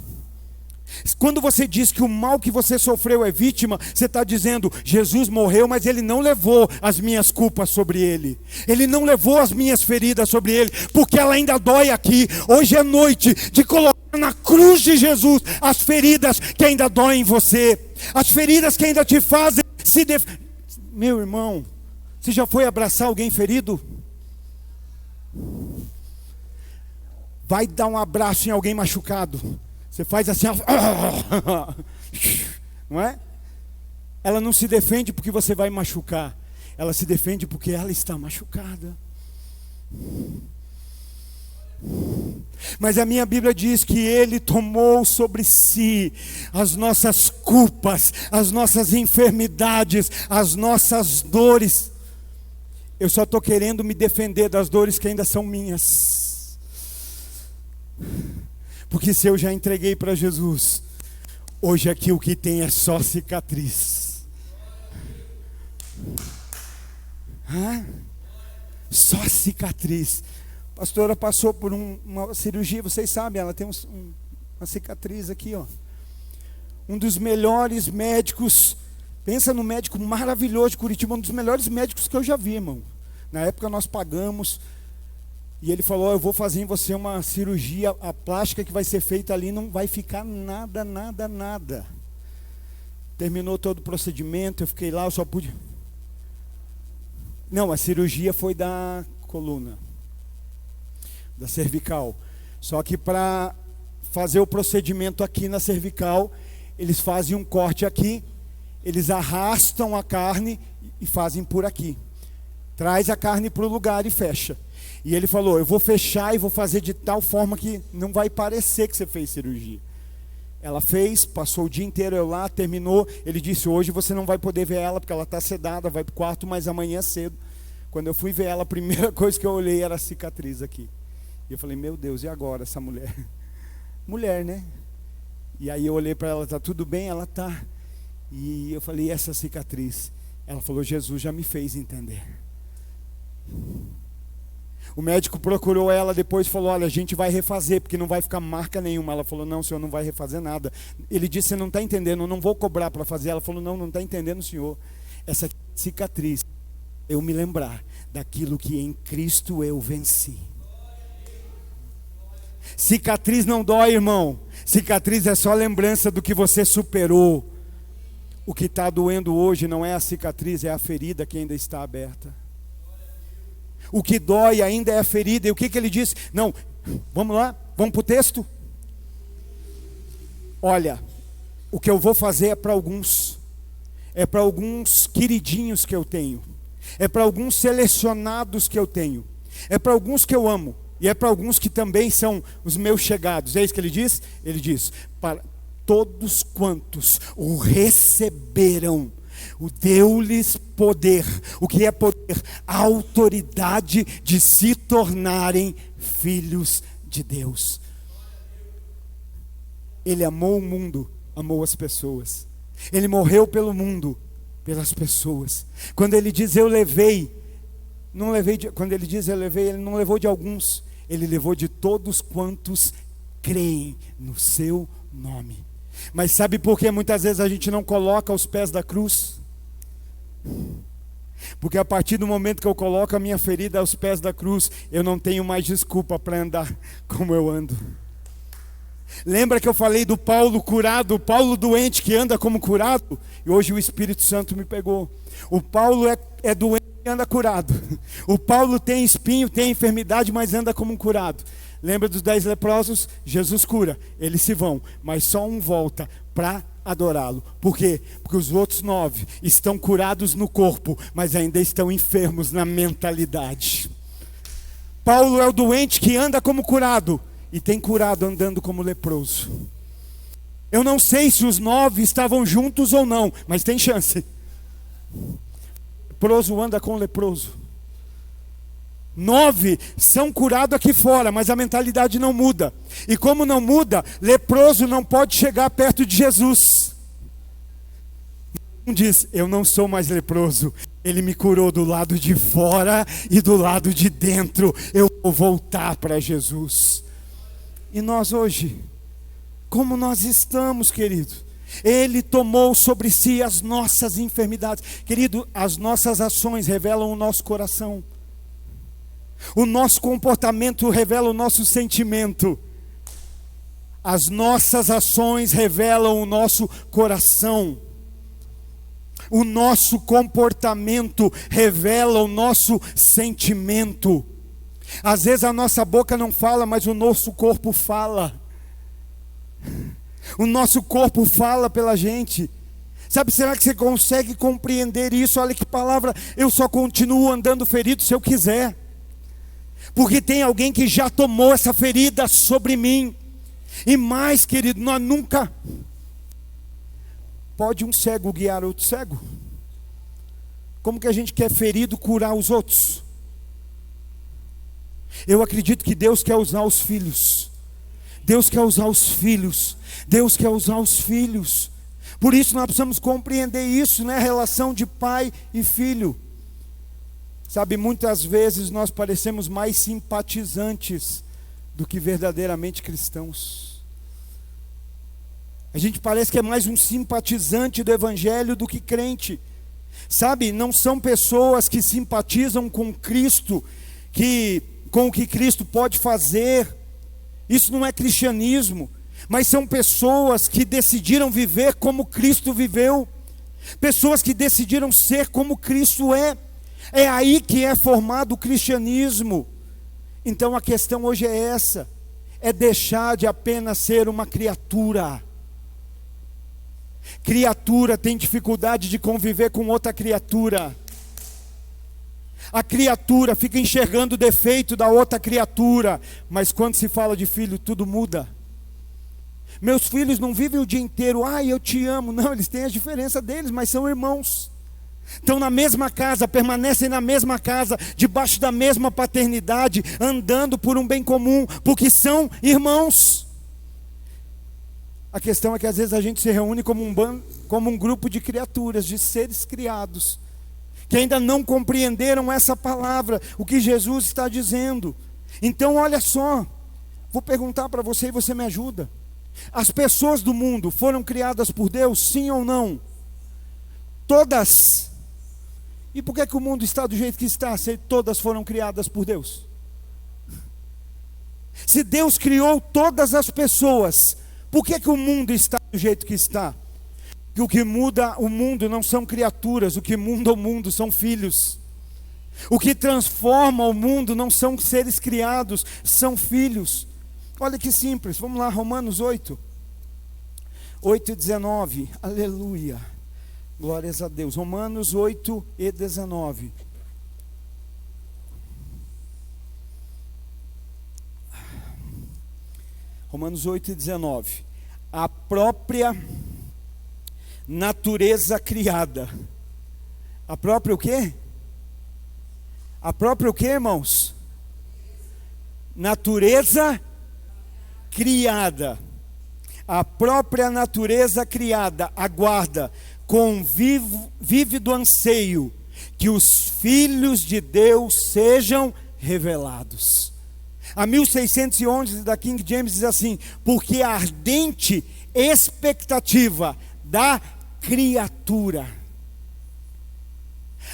Quando você diz que o mal que você sofreu é vítima, você está dizendo, Jesus morreu, mas Ele não levou as minhas culpas sobre Ele. Ele não levou as minhas feridas sobre Ele, porque ela ainda dói aqui. Hoje é noite de colocar na cruz de Jesus as feridas que ainda doem em você, as feridas que ainda te fazem Meu irmão, você já foi abraçar alguém ferido? Vai dar um abraço em alguém machucado. Você faz assim, não é? Ela não se defende porque você vai machucar. Ela se defende porque ela está machucada. Mas a minha Bíblia diz que Ele tomou sobre si as nossas culpas, as nossas enfermidades, as nossas dores. Eu só estou querendo me defender das dores que ainda são minhas. Porque se eu já entreguei para Jesus, hoje aqui o que tem é só cicatriz. Só cicatriz. A pastora passou por uma cirurgia, vocês sabem, ela tem uma cicatriz aqui, ó. Um dos melhores médicos, pensa no médico maravilhoso de Curitiba, um dos melhores médicos que eu já vi, irmão. Na época nós pagamos, e ele falou: eu vou fazer em você uma cirurgia, a plástica que vai ser feita ali não vai ficar nada. Terminou todo o procedimento, eu fiquei lá, eu só pude... Não, a cirurgia foi da coluna, da cervical. Só que para fazer o procedimento aqui na cervical, eles fazem um corte aqui, eles arrastam a carne e fazem por aqui. Traz a carne para o lugar e fecha. E ele falou: eu vou fechar e vou fazer de tal forma que não vai parecer que você fez cirurgia. Ela fez, passou o dia inteiro eu lá, terminou. Ele disse: hoje você não vai poder ver ela porque ela está sedada, vai para o quarto, mas amanhã cedo. Quando eu fui ver ela, a primeira coisa que eu olhei era a cicatriz aqui. E eu falei: meu Deus, e agora essa mulher? Mulher, né? E aí eu olhei para ela: está tudo bem? Ela está. E eu falei: e essa cicatriz? Ela falou: Jesus já me fez entender. O médico procurou ela depois e falou: olha, a gente vai refazer, porque não vai ficar marca nenhuma. Ela falou: não, senhor, não vai refazer nada. Ele disse: você não está entendendo, eu não vou cobrar para fazer. Ela falou: não está entendendo, senhor. Essa cicatriz, eu me lembrar daquilo que em Cristo eu venci. Cicatriz não dói, irmão. Cicatriz é só lembrança do que você superou. O que está doendo hoje não é a cicatriz, é a ferida que ainda está aberta. O que dói ainda é a ferida. E o que ele disse? Não, vamos lá, vamos para o texto? Olha, o que eu vou fazer é para alguns. É para alguns queridinhos que eu tenho. É para alguns selecionados que eu tenho. É para alguns que eu amo. E é para alguns que também são os meus chegados. É isso que ele diz? Ele diz: para todos quantos o receberam, o deu-lhes poder. O que é poder? A autoridade de se tornarem filhos de Deus. Ele amou o mundo, amou as pessoas. Ele morreu pelo mundo, pelas pessoas. Quando ele diz eu levei, quando ele diz eu levei, ele não levou de alguns, ele levou de todos quantos creem no seu nome. Mas sabe por que muitas vezes a gente não coloca os pés da cruz? Porque a partir do momento que eu coloco a minha ferida aos pés da cruz, eu não tenho mais desculpa para andar como eu ando. Lembra que eu falei do Paulo curado, o Paulo doente que anda como curado? E hoje o Espírito Santo me pegou. O Paulo é doente e anda curado. O Paulo tem espinho, tem enfermidade, mas anda como um curado. Lembra dos 10 leprosos? Jesus cura, eles se vão, mas só um volta para adorá-lo. Por quê? Porque os outros 9 estão curados no corpo, mas ainda estão enfermos na mentalidade. Paulo é o doente que anda como curado e tem curado andando como leproso. Eu não sei se os 9 estavam juntos ou não, mas tem chance. Leproso anda com leproso. 9 são curados aqui fora, mas a mentalidade não muda. E como não muda, leproso não pode chegar perto de Jesus. Um diz: eu não sou mais leproso, ele me curou do lado de fora e do lado de dentro. Eu vou voltar para Jesus. E nós hoje, como nós estamos, querido? Ele tomou sobre si as nossas enfermidades. Querido, as nossas ações revelam o nosso coração. O nosso comportamento revela o nosso sentimento. As nossas ações revelam o nosso coração. O nosso comportamento revela o nosso sentimento. Às vezes a nossa boca não fala, mas o nosso corpo fala. O nosso corpo fala pela gente. Sabe, será que você consegue compreender isso? Olha que palavra: eu só continuo andando ferido se eu quiser. porque tem alguém que já tomou essa ferida sobre mim. E mais, querido, nós nunca... Pode um cego guiar outro cego? Como que a gente quer ferido curar os outros? Eu acredito que Deus quer usar os filhos. Deus quer usar os filhos. Deus quer usar os filhos. Por isso nós precisamos compreender isso, né? A relação de pai e filho. Sabe, muitas vezes nós parecemos mais simpatizantes do que verdadeiramente cristãos. A gente parece que é mais um simpatizante do evangelho do que crente. Sabe, não são pessoas que simpatizam com Cristo, com o que Cristo pode fazer. Isso não é cristianismo. Mas são pessoas que decidiram viver como Cristo viveu. Pessoas que decidiram ser como Cristo é. É aí que é formado o cristianismo. Então a questão hoje é essa: é deixar de apenas ser uma criatura. Criatura tem dificuldade de conviver com outra criatura. A criatura fica enxergando o defeito da outra criatura, mas quando se fala de filho, tudo muda. Meus filhos não vivem o dia inteiro, eu te amo. Não, eles têm a diferença deles, mas são irmãos. Estão na mesma casa, permanecem na mesma casa, debaixo da mesma paternidade, andando por um bem comum, porque são irmãos. A questão é que às vezes a gente se reúne como um grupo de criaturas, de seres criados, que ainda não compreenderam essa palavra, o que Jesus está dizendo. Então olha só, vou perguntar para você e você me ajuda. As pessoas do mundo foram criadas por Deus, sim ou não? Todas. E por que o mundo está do jeito que está, se todas foram criadas por Deus? Se Deus criou todas as pessoas, por que o mundo está do jeito que está? Que o que muda o mundo não são criaturas, o que muda o mundo são filhos. O que transforma o mundo não são seres criados, são filhos. Olha que simples, vamos lá, Romanos 8 e 19, aleluia, glórias a Deus. Romanos 8 e 19. Romanos 8 e 19. A própria natureza criada. A própria o quê? A própria o quê, irmãos? Natureza criada. A própria natureza criada aguarda com vívido anseio que os filhos de Deus sejam revelados. A 1611 da King James diz assim: porque a ardente expectativa da criatura.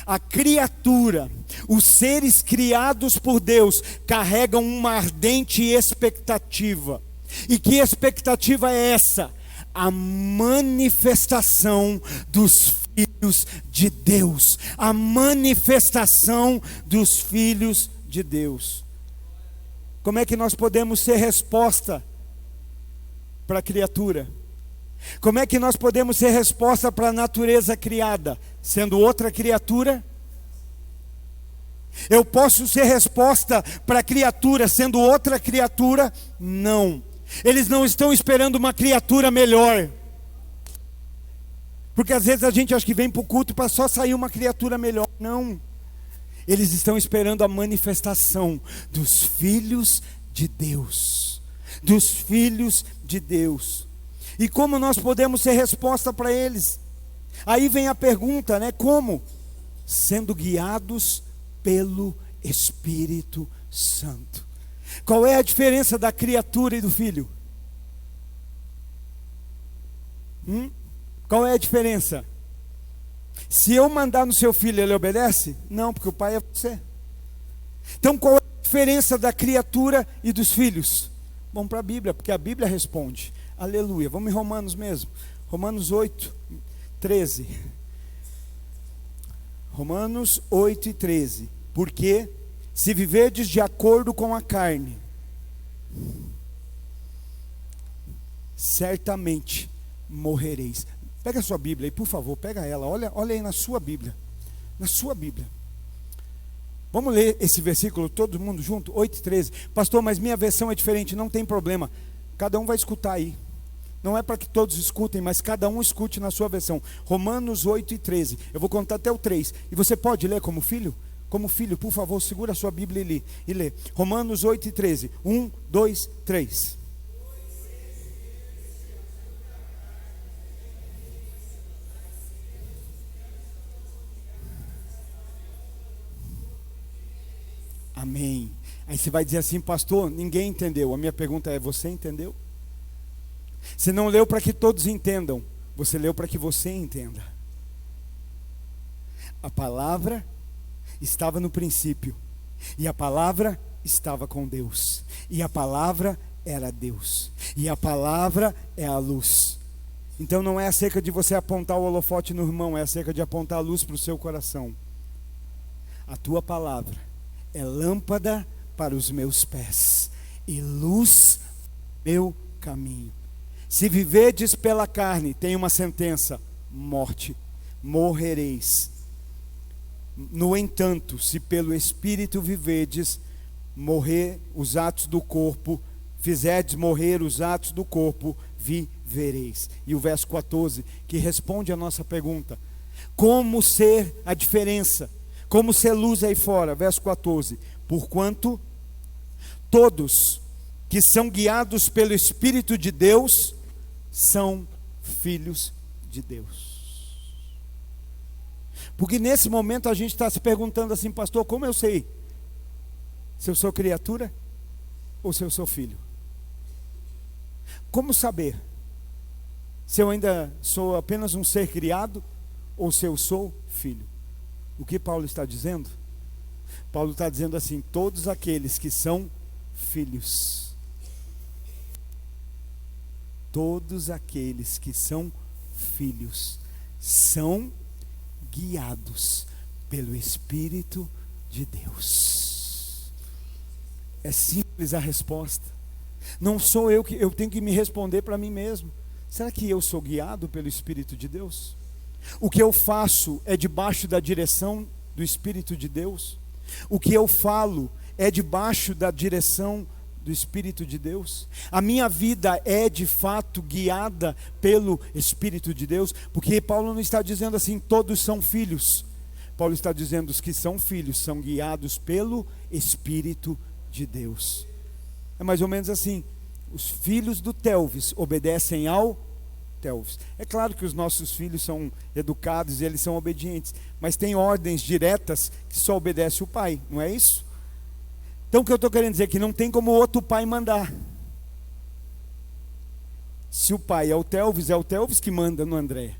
A criatura, os seres criados por Deus, carregam uma ardente expectativa. E que expectativa é essa? A manifestação dos filhos de Deus. A manifestação dos filhos de Deus. Como é que nós podemos ser resposta para a criatura? Como é que nós podemos ser resposta para a natureza criada? Sendo outra criatura? Eu posso ser resposta para a criatura sendo outra criatura? Não. Eles não estão esperando uma criatura melhor. Porque às vezes a gente acha que vem para o culto para só sair uma criatura melhor. Não. Eles estão esperando a manifestação dos filhos de Deus. Dos filhos de Deus. E como nós podemos ser resposta para eles? Aí vem a pergunta, né? Como? Sendo guiados pelo Espírito Santo. Qual é a diferença da criatura e do filho? Qual é a diferença? Se eu mandar no seu filho, ele obedece? Não, porque o pai é você. Então qual é a diferença da criatura e dos filhos? Vamos para a Bíblia, porque a Bíblia responde. Aleluia, vamos em Romanos mesmo. Romanos 8, 13. Romanos 8 e 13. Porque se viverdes de acordo com a carne, certamente morrereis. Pega a sua Bíblia aí, por favor, pega ela. Olha aí na sua Bíblia. Na sua Bíblia. Vamos ler esse versículo todo mundo junto? 8:13. Pastor, mas minha versão é diferente. Não tem problema, cada um vai escutar aí. Não é para que todos escutem, mas cada um escute na sua versão. Romanos 8:13. Eu vou contar até o 3. E você pode ler como filho? Como filho, por favor, segura a sua Bíblia e lê. Romanos 8:13. 1, 2, 3. Amém. Aí você vai dizer assim, pastor, ninguém entendeu. A minha pergunta é, você entendeu? Você não leu para que todos entendam, você leu para que você entenda. A palavra estava no princípio, e a palavra estava com Deus, e a palavra era Deus, e a palavra é a luz. Então não é acerca de você apontar o holofote no irmão, é acerca de apontar a luz para o seu coração. A tua palavra é lâmpada para os meus pés e luz meu caminho. Se viverdes pela carne, tem uma sentença: morte, morrereis. No entanto, se pelo Espírito viverdes, morrer os atos do corpo, fizerdes morrer os atos do corpo, vivereis. E o verso 14, que responde a nossa pergunta: como ser a diferença? Como ser luz aí fora? Verso 14: porquanto todos que são guiados pelo Espírito de Deus são filhos de Deus. Porque nesse momento a gente está se perguntando assim, pastor, como eu sei se eu sou criatura ou se eu sou filho? Como saber se eu ainda sou apenas um ser criado ou se eu sou filho? O que Paulo está dizendo? Paulo está dizendo assim: todos aqueles que são filhos, todos aqueles que são filhos, são guiados pelo Espírito de Deus. É simples a resposta. Não sou eu que eu tenho que me responder para mim mesmo. Será que eu sou guiado pelo Espírito de Deus? O que eu faço é debaixo da direção do Espírito de Deus? O que eu falo é debaixo da direção do Espírito de Deus? A minha vida é de fato guiada pelo Espírito de Deus? Porque Paulo não está dizendo assim, todos são filhos. Paulo está dizendo, os que são filhos são guiados pelo Espírito de Deus. É mais ou menos assim, os filhos do Telvis obedecem ao Telvis. É claro que os nossos filhos são educados e eles são obedientes, mas tem ordens diretas que só obedece o pai, não é isso? Então o que eu estou querendo dizer é que não tem como outro pai mandar. Se o pai é o Telvis que manda no André.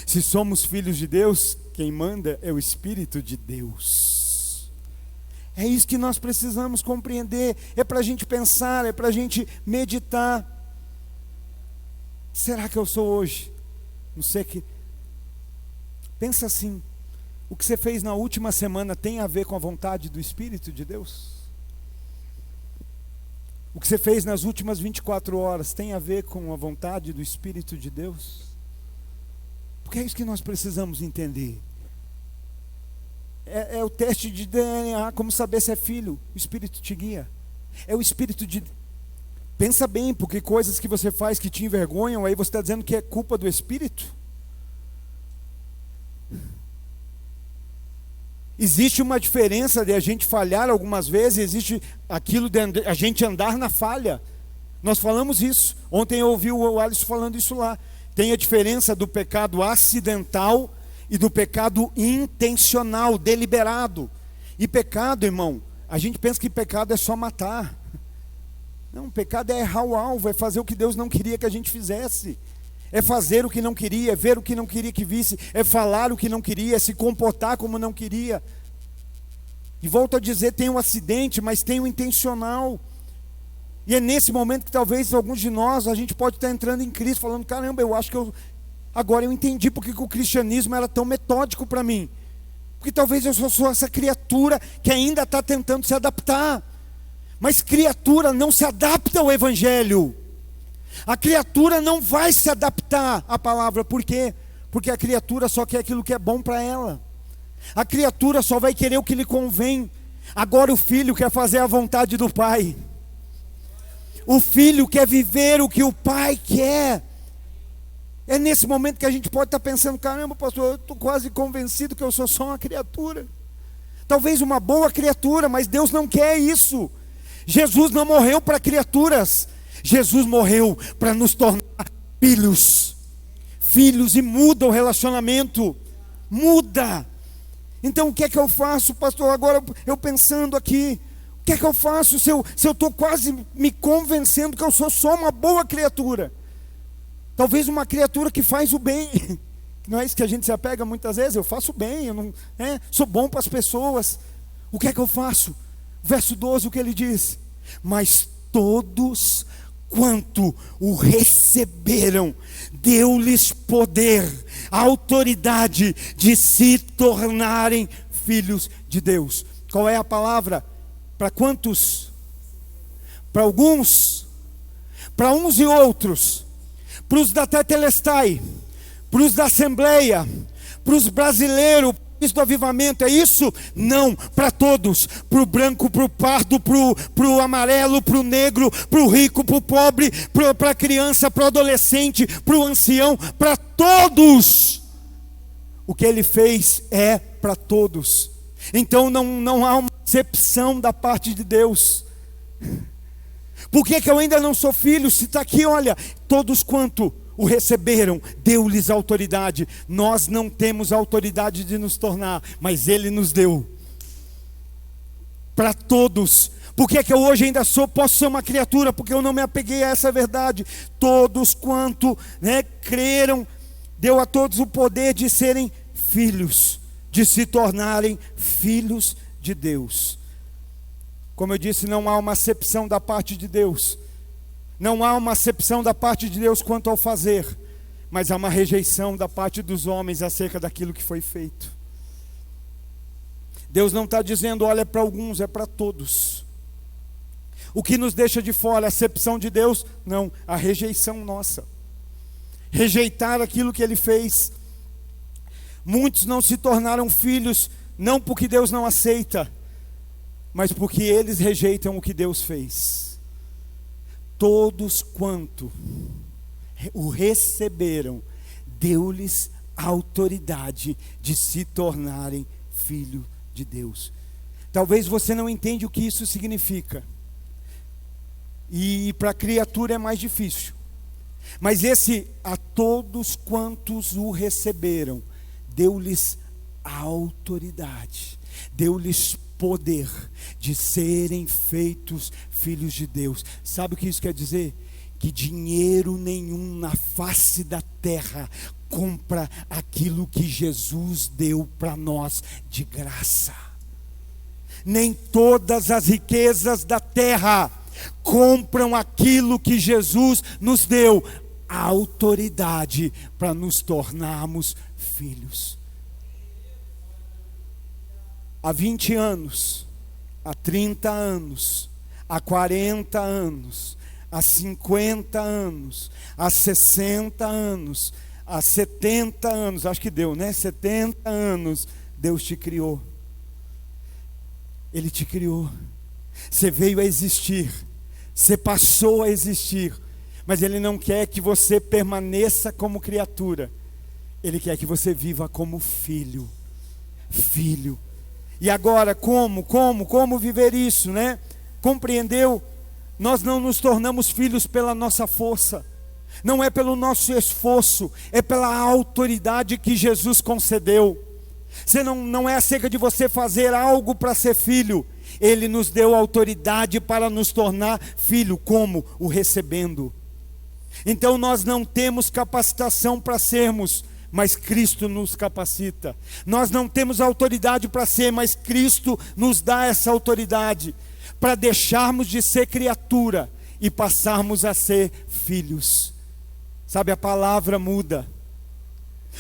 Se somos filhos de Deus, quem manda é o Espírito de Deus. É isso que nós precisamos compreender. É para a gente pensar, é para a gente meditar. Será que eu sou hoje? Não sei que. Pensa assim: o que você fez na última semana tem a ver com a vontade do Espírito de Deus? O que você fez nas últimas 24 horas tem a ver com a vontade do Espírito de Deus? Porque é isso que nós precisamos entender. É o teste de DNA, como saber se é filho. O Espírito te guia. É o Espírito de... Pensa bem, porque coisas que você faz que te envergonham, aí você está dizendo que é culpa do Espírito? Existe uma diferença de a gente falhar algumas vezes, existe aquilo de a gente andar na falha. Nós falamos isso. Ontem eu ouvi o Alisson falando isso lá. Tem a diferença do pecado acidental e do pecado intencional, deliberado. E pecado, irmão, a gente pensa que pecado é só matar. Não, pecado é errar o alvo, é fazer o que Deus não queria que a gente fizesse. É fazer o que não queria, é ver o que não queria que visse, é falar o que não queria, é se comportar como não queria. E volto a dizer, tem um acidente, mas tem o intencional. E é nesse momento que talvez alguns de nós, a gente pode estar entrando em crise, falando, caramba, eu acho que agora eu entendi porque que o cristianismo era tão metódico para mim. Porque talvez eu sou essa criatura que ainda está tentando se adaptar. Mas criatura não se adapta ao Evangelho. A criatura não vai se adaptar à palavra. Por quê? Porque a criatura só quer aquilo que é bom para ela. A criatura só vai querer o que lhe convém. Agora o filho quer fazer a vontade do pai. O filho quer viver o que o pai quer. É nesse momento que a gente pode estar pensando: caramba, pastor, eu estou quase convencido que eu sou só uma criatura. Talvez uma boa criatura, mas Deus não quer isso. Jesus não morreu para criaturas. Jesus morreu para nos tornar filhos. Filhos, e muda o relacionamento. Muda. Então o que é que eu faço, pastor? Agora eu pensando aqui, o que é que eu faço se eu estou quase me convencendo que eu sou só uma boa criatura? Talvez uma criatura que faz o bem. Não é isso que a gente se apega muitas vezes? Eu faço bem, eu não, sou bom para as pessoas. O que é que eu faço? Verso 12, o que ele diz? Mas todos quanto o receberam, deu-lhes poder, autoridade de se tornarem filhos de Deus. Qual é a palavra? Para quantos? Para alguns, para uns e outros, para os da Tetelestai, para os da Assembleia, para os brasileiros, do avivamento, é isso? Não, para todos, para o branco, para o pardo, para o amarelo, para o negro, para o rico, para o pobre, para a criança, para o adolescente, para o ancião, para todos. O que ele fez é para todos. Então não há uma exceção da parte de Deus. Por que eu ainda não sou filho? Se está aqui, olha, todos quanto o receberam, deu-lhes autoridade. Nós não temos autoridade de nos tornar, mas Ele nos deu. Para todos. Por que eu hoje ainda posso ser uma criatura? Porque eu não me apeguei a essa verdade. Todos quanto creram, deu a todos o poder de serem filhos, de se tornarem filhos de Deus. Como eu disse, não há uma acepção da parte de Deus. Não há uma acepção da parte de Deus quanto ao fazer, mas há uma rejeição da parte dos homens acerca daquilo que foi feito. Deus não está dizendo, olha, para alguns, é para todos. O que nos deixa de fora, a acepção de Deus? Não, a rejeição nossa. Rejeitar aquilo que Ele fez. Muitos não se tornaram filhos, não porque Deus não aceita, mas porque eles rejeitam o que Deus fez. Todos quanto o receberam, deu-lhes autoridade de se tornarem filho de Deus. Talvez você não entenda o que isso significa, e para a criatura é mais difícil, mas esse a todos quantos o receberam, deu-lhes autoridade, deu-lhes poder de serem feitos filhos de Deus. Sabe o que isso quer dizer? Que dinheiro nenhum na face da terra compra aquilo que Jesus deu para nós de graça. Nem todas as riquezas da terra compram aquilo que Jesus nos deu, a autoridade para nos tornarmos filhos. Há 20 anos, há 30 anos, há 40 anos, há 50 anos, há 60 anos, há 70 anos, acho que deu, 70 anos, Deus te criou. Ele te criou. Você veio a existir, você passou a existir, mas Ele não quer que você permaneça como criatura. Ele quer que você viva como filho. Filho. E agora, como viver isso, Compreendeu? Nós não nos tornamos filhos pela nossa força, não é pelo nosso esforço, é pela autoridade que Jesus concedeu. Você não é acerca de você fazer algo para ser filho. Ele nos deu autoridade para nos tornar filho, como? O recebendo. Então nós não temos capacitação para sermos, mas Cristo nos capacita. Nós não temos autoridade para ser, mas Cristo nos dá essa autoridade, para deixarmos de ser criatura e passarmos a ser filhos. Sabe, a palavra muda,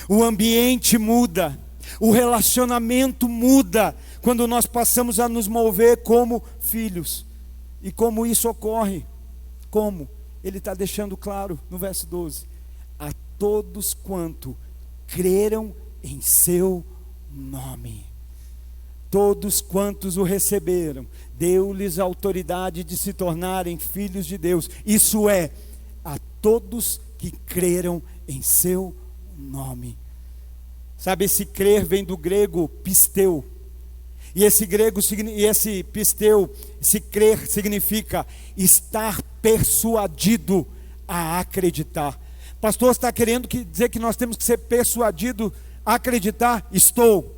o ambiente muda, o relacionamento muda, quando nós passamos a nos mover como filhos. E como isso ocorre? Como? Ele está deixando claro no verso 12: a todos quanto creram em seu nome. todos quantos o receberam, deu-lhes a autoridade de se tornarem filhos de Deus. Isso é, a todos que creram em seu nome. Sabe, esse crer vem do grego pisteu. E esse pisteu, esse crer significa estar persuadido a acreditar. Pastor, está querendo dizer que nós temos que ser persuadido a acreditar? Estou.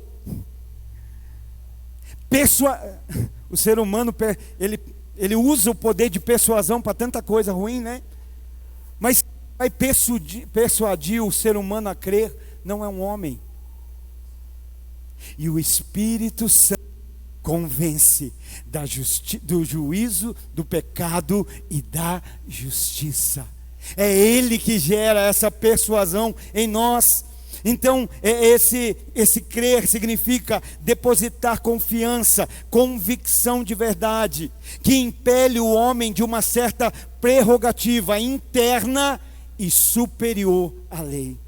O ser humano, ele usa o poder de persuasão para tanta coisa ruim, né? Mas vai persuadir o ser humano a crer, não é um homem. E o Espírito Santo convence do juízo, do pecado e da justiça. É Ele que gera essa persuasão em nós. Então, esse crer significa depositar confiança, convicção de verdade, que impele o homem de uma certa prerrogativa interna e superior à lei.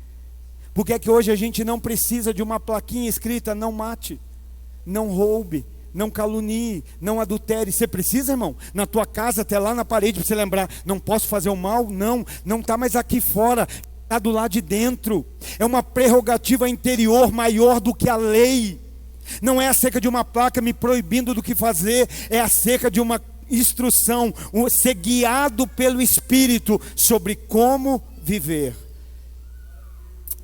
Por que é que hoje a gente não precisa de uma plaquinha escrita: não mate, não roube, não calunie, não adultere? Você precisa, irmão? Na tua casa, até lá na parede, para você lembrar: não posso fazer o mal? Não está mais aqui fora, está do lado de dentro. É uma prerrogativa interior maior do que a lei. Não é acerca de uma placa me proibindo do que fazer, é acerca de uma instrução, ser guiado pelo Espírito sobre como viver.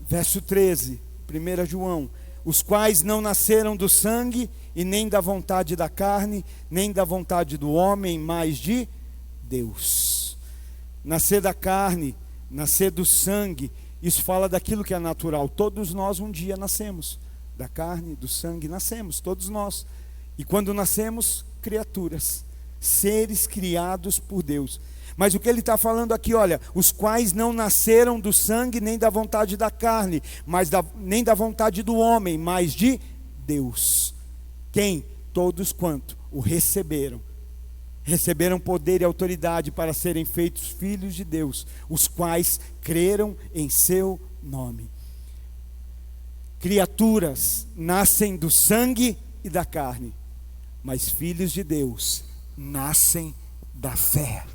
Verso 13, 1 João: os quais não nasceram do sangue, e nem da vontade da carne, nem da vontade do homem, mas de Deus. Nascer da carne, nascer do sangue, isso fala daquilo que é natural. Todos nós um dia nascemos da carne, do sangue, nascemos, todos nós. E quando nascemos, criaturas, seres criados por Deus. Mas o que ele está falando aqui, olha: os quais não nasceram do sangue, nem da vontade da carne, nem da vontade do homem, mas de Deus. Quem? Todos quanto o receberam poder e autoridade para serem feitos filhos de Deus, os quais creram em seu nome. Criaturas nascem do sangue e da carne, mas filhos de Deus nascem da fé.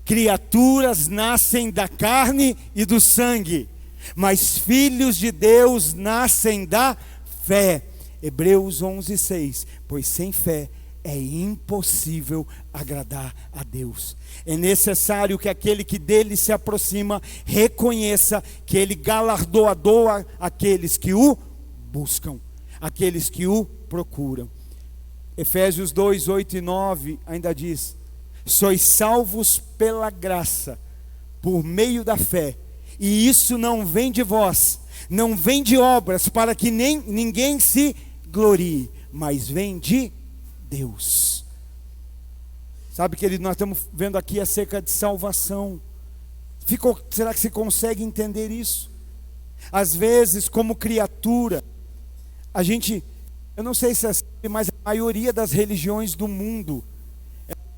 Criaturas nascem da carne e do sangue, mas filhos de Deus nascem da fé. Hebreus 11:6: pois sem fé é impossível agradar a Deus. É necessário que aquele que dele se aproxima reconheça que ele galardoa aqueles que o buscam, aqueles que o procuram. Efésios 2, 8 e 9 ainda diz: sois salvos pela graça, por meio da fé, e isso não vem de vós, não vem de obras, para que ninguém se glorie, mas vem de Deus. Sabe, querido, nós estamos vendo aqui acerca de salvação. Será que você consegue entender isso? Às vezes, como criatura, eu não sei se é assim, mas a maioria das religiões do mundo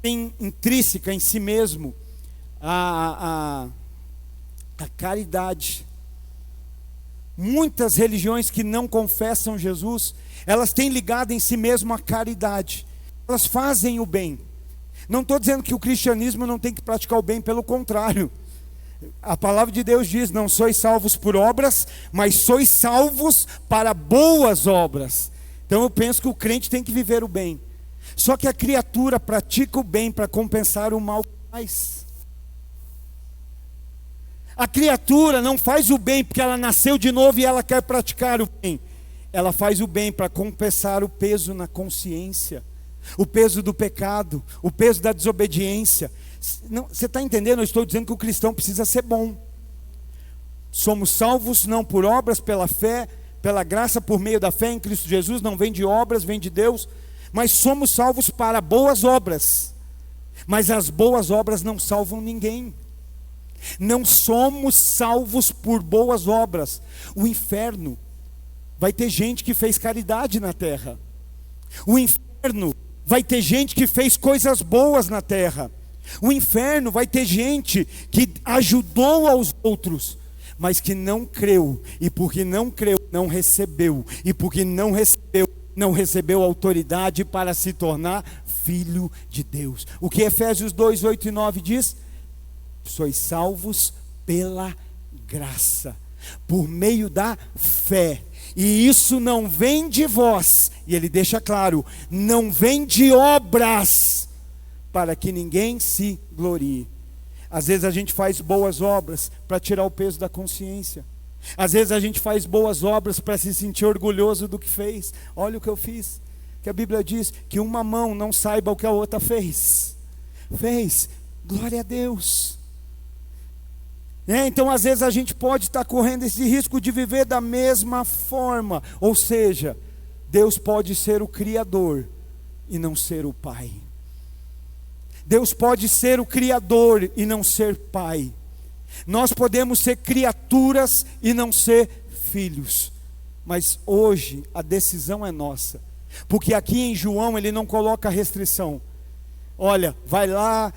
tem intrínseca em si mesmo a caridade. Muitas religiões que não confessam Jesus, elas têm ligado em si mesmo a caridade. Elas fazem o bem. Não estou dizendo que o cristianismo não tem que praticar o bem, pelo contrário. A palavra de Deus diz: não sois salvos por obras, mas sois salvos para boas obras. Então eu penso que o crente tem que viver o bem. Só que a criatura pratica o bem para compensar o mal que faz. A criatura não faz o bem porque ela nasceu de novo e ela quer praticar o bem. Ela faz o bem para compensar o peso na consciência, o peso do pecado, o peso da desobediência. Não, você está entendendo? Eu estou dizendo que o cristão precisa ser bom. Somos salvos não por obras, pela fé, pela graça por meio da fé em Cristo Jesus. Não vem de obras, vem de Deus. Mas somos salvos para boas obras. Mas as boas obras não salvam ninguém. Não somos salvos por boas obras. O inferno vai ter gente que fez caridade na terra. O inferno vai ter gente que fez coisas boas na terra. O inferno vai ter gente que ajudou aos outros, mas que não creu. E porque não creu, não recebeu. E porque não recebeu, não recebeu autoridade para se tornar filho de Deus. O que Efésios 2, 8 e 9 diz? Sois salvos pela graça, por meio da fé. E isso não vem de vós, e ele deixa claro, não vem de obras, para que ninguém se glorie. Às vezes a gente faz boas obras para tirar o peso da consciência. Às vezes a gente faz boas obras para se sentir orgulhoso do que fez. Olha o que eu fiz. Que a Bíblia diz que uma mão não saiba o que a outra fez. Glória a Deus. Então às vezes a gente pode estar correndo esse risco de viver da mesma forma. Ou seja, Deus pode ser o Criador e não ser o Pai. Deus pode ser o Criador e não ser Pai. Nós podemos ser criaturas e não ser filhos. Mas hoje a decisão é nossa. Porque aqui em João ele não coloca restrição. Olha, vai lá,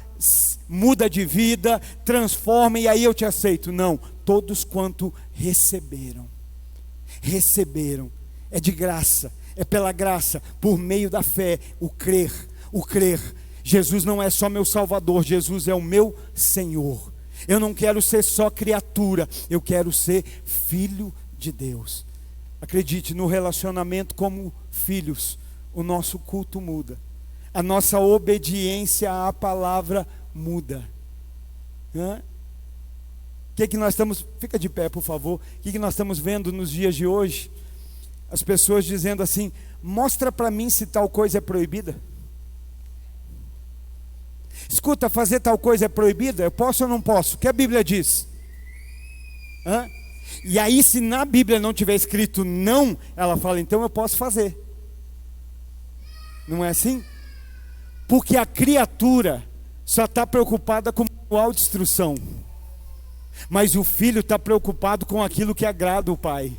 muda de vida, transforma e aí eu te aceito. Não, todos quanto receberam. É de graça, é pela graça, por meio da fé, o crer. Jesus não é só meu Salvador, Jesus é o meu Senhor. Eu não quero ser só criatura, eu quero ser filho de Deus. Acredite, no relacionamento como filhos, o nosso culto muda. A nossa obediência à palavra muda. O que nós estamos... Fica de pé, por favor. O que nós estamos vendo nos dias de hoje? As pessoas dizendo assim: mostra para mim se tal coisa é proibida. Escuta, fazer tal coisa é proibida? Eu posso ou não posso? O que a Bíblia diz? E aí, se na Bíblia não tiver escrito não, ela fala, então eu posso fazer. Não é assim? Porque a criatura só está preocupada com manual de instrução, mas o filho está preocupado com aquilo que agrada o pai.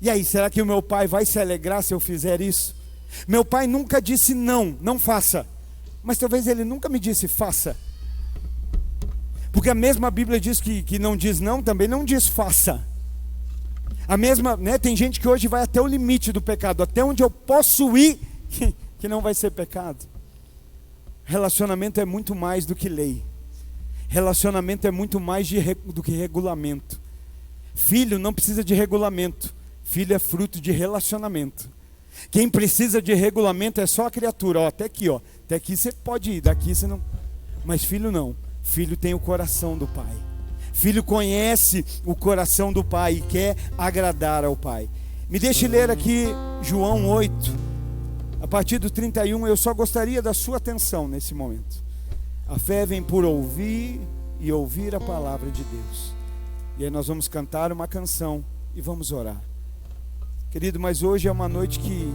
E aí, será que o meu pai vai se alegrar se eu fizer isso? Meu pai nunca disse não, não faça. Mas talvez ele nunca me disse faça. Porque a mesma Bíblia diz que não diz não, também não diz faça. A mesma, tem gente que hoje vai até o limite do pecado, até onde eu posso ir, que não vai ser pecado. Relacionamento é muito mais do que lei. Relacionamento é muito mais do que regulamento. Filho não precisa de regulamento. Filho é fruto de relacionamento. Quem precisa de regulamento é só a criatura. Até aqui você pode ir, daqui você não. Mas filho não. Filho tem o coração do pai. Filho conhece o coração do pai e quer agradar ao pai. Me deixe ler aqui João 8, a partir do 31. Eu só gostaria da sua atenção nesse momento. A fé vem por ouvir e ouvir a palavra de Deus. E aí nós vamos cantar uma canção e vamos orar. Querido, mas hoje é uma noite que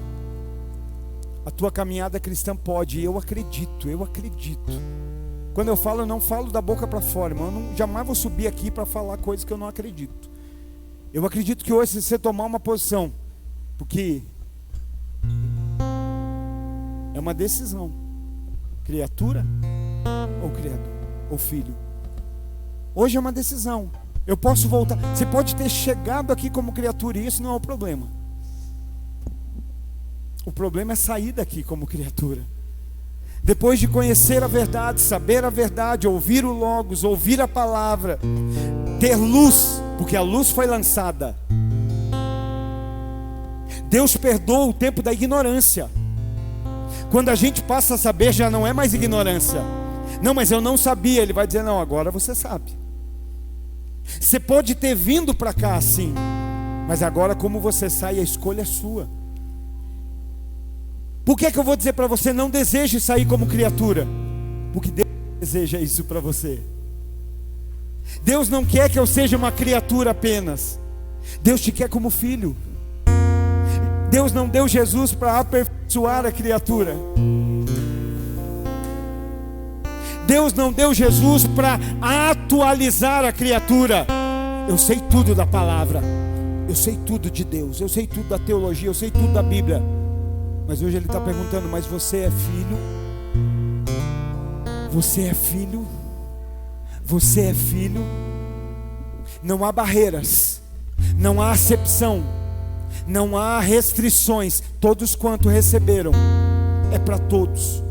a tua caminhada cristã pode, eu acredito. Quando eu falo, eu não falo da boca para fora, irmão. Eu jamais vou subir aqui para falar coisas que eu não acredito. Eu acredito que hoje, se você tomar uma posição, porque é uma decisão, criatura ou criador, ou filho. Hoje é uma decisão. Eu posso voltar. Você pode ter chegado aqui como criatura e isso não é o problema. O problema é sair daqui como criatura. Depois de conhecer a verdade, saber a verdade, ouvir o Logos, ouvir a palavra, ter luz, porque a luz foi lançada. Deus perdoa o tempo da ignorância. Quando a gente passa a saber, já não é mais ignorância. Não, mas eu não sabia. Ele vai dizer, não, agora você sabe. Você pode ter vindo para cá assim, mas agora como você sai, a escolha é sua. Por que eu vou dizer para você, não deseje sair como criatura? Porque Deus deseja isso para você. Deus não quer que eu seja uma criatura apenas. Deus te quer como filho. Deus não deu Jesus para aperfeiçoar a criatura. Deus não deu Jesus para atualizar a criatura. Eu sei tudo da palavra, eu sei tudo de Deus, eu sei tudo da teologia, eu sei tudo da Bíblia. Mas hoje Ele está perguntando, mas você é filho? Você é filho? Você é filho? Não há barreiras, não há acepção, Não há restrições, todos quanto receberam, é para todos.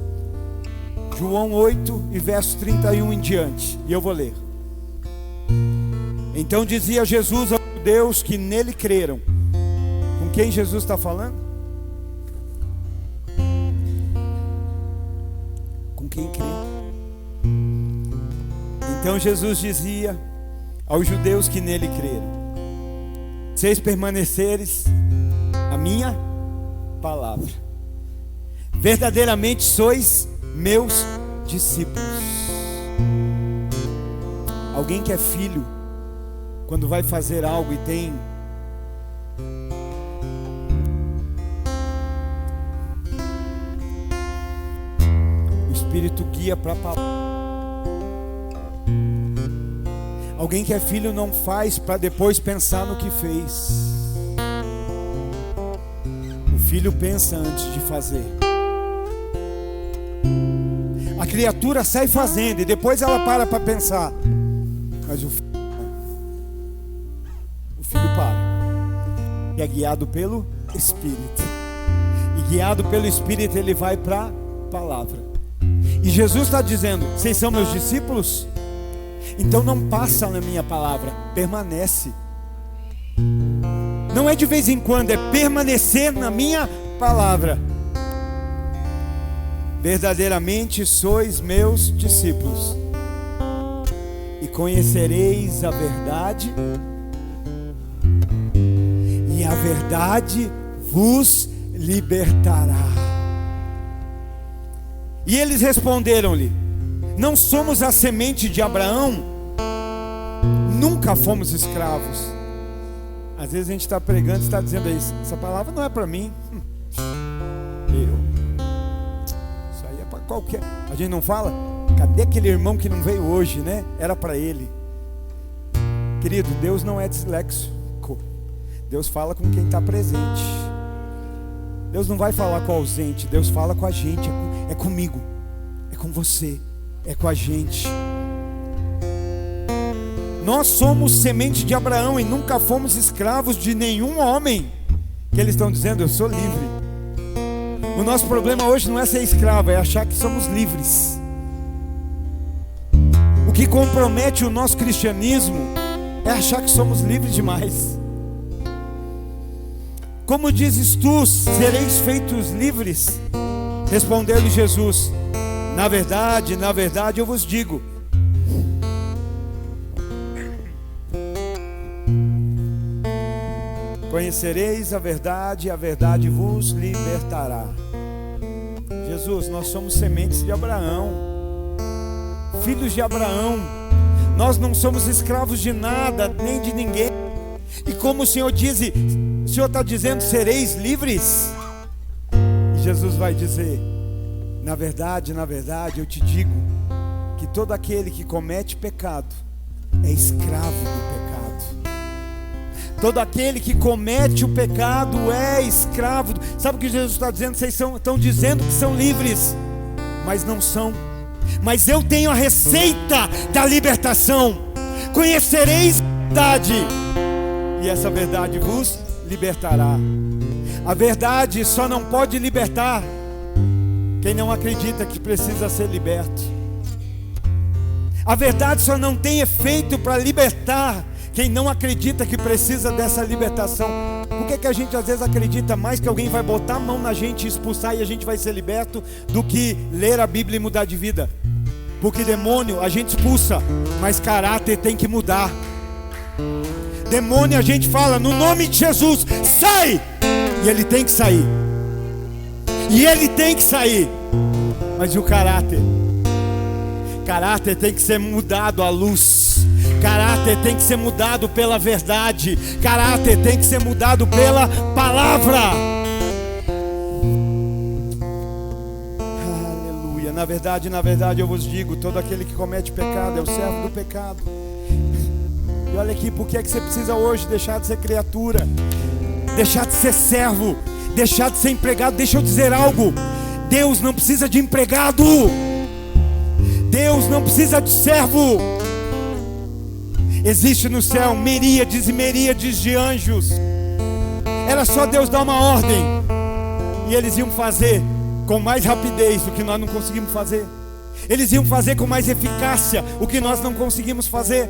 João 8 e verso 31 em diante, e eu vou ler. Então dizia Jesus aos judeus que nele creram. Com quem Jesus está falando? Com quem crê. Então Jesus dizia aos judeus que nele creram: vocês permaneceres a minha palavra, verdadeiramente sois meus discípulos. Alguém que é filho, quando vai fazer algo e tem o Espírito guia para a palavra. Alguém que é filho não faz para depois pensar no que fez. O filho pensa antes de fazer. A criatura sai fazendo e depois ela para pensar. Mas o filho para. E é guiado pelo Espírito. E guiado pelo Espírito ele vai para a palavra. E Jesus está dizendo: vocês são meus discípulos? Então não passa na minha palavra, permanece. Não é de vez em quando, é permanecer na minha palavra. Verdadeiramente sois meus discípulos, e conhecereis a verdade, e a verdade vos libertará. E eles responderam-lhe: não somos a semente de Abraão, nunca fomos escravos. Às vezes a gente está pregando e está dizendo isso: essa palavra não é para mim. Isso aí é para qualquer. A gente não fala? Cadê aquele irmão que não veio hoje, né? Era para ele. Querido, Deus não é disléxico. Deus fala com quem está presente. Deus não vai falar com o ausente. Deus fala com a gente. É comigo, é com você, é com a gente. Nós somos semente de Abraão e nunca fomos escravos de nenhum homem. Que eles estão dizendo: eu sou livre. O nosso problema hoje não é ser escravo, é achar que somos livres. O que compromete o nosso cristianismo é achar que somos livres demais. Como dizes tu, sereis feitos livres? Respondeu-lhe Jesus: na verdade eu vos digo, conhecereis a verdade e a verdade vos libertará. Jesus, nós somos sementes de Abraão, filhos de Abraão. Nós não somos escravos de nada, nem de ninguém. E como o Senhor diz, o Senhor está dizendo: sereis livres. E Jesus vai dizer: na verdade eu te digo que todo aquele que comete pecado é escravo do pecado. Todo aquele que comete o pecado é escravo. Sabe o que Jesus está dizendo? Vocês estão dizendo que são livres, mas não são. Mas eu tenho a receita da libertação. Conhecereis a verdade, e essa verdade vos libertará. A verdade só não pode libertar quem não acredita que precisa ser liberto. A verdade só não tem efeito para libertar quem não acredita que precisa dessa libertação. Por que a gente às vezes acredita mais que alguém vai botar a mão na gente e expulsar e a gente vai ser liberto, do que ler a Bíblia e mudar de vida? Porque demônio a gente expulsa, mas caráter tem que mudar. Demônio a gente fala: no nome de Jesus, sai! E ele tem que sair. E ele tem que sair. Mas e o caráter? Caráter tem que ser mudado à luz. Caráter tem que ser mudado pela verdade. Caráter tem que ser mudado pela palavra. Aleluia. Na verdade eu vos digo: todo aquele que comete pecado é o servo do pecado. E olha aqui, por que é que você precisa hoje deixar de ser criatura, deixar de ser servo, deixar de ser empregado? Deixa eu dizer algo: Deus não precisa de empregado, Deus não precisa de servo. Existe no céu miríades e miríades de anjos. Era só Deus dar uma ordem e eles iam fazer com mais rapidez o que nós não conseguimos fazer. Eles iam fazer com mais eficácia o que nós não conseguimos fazer.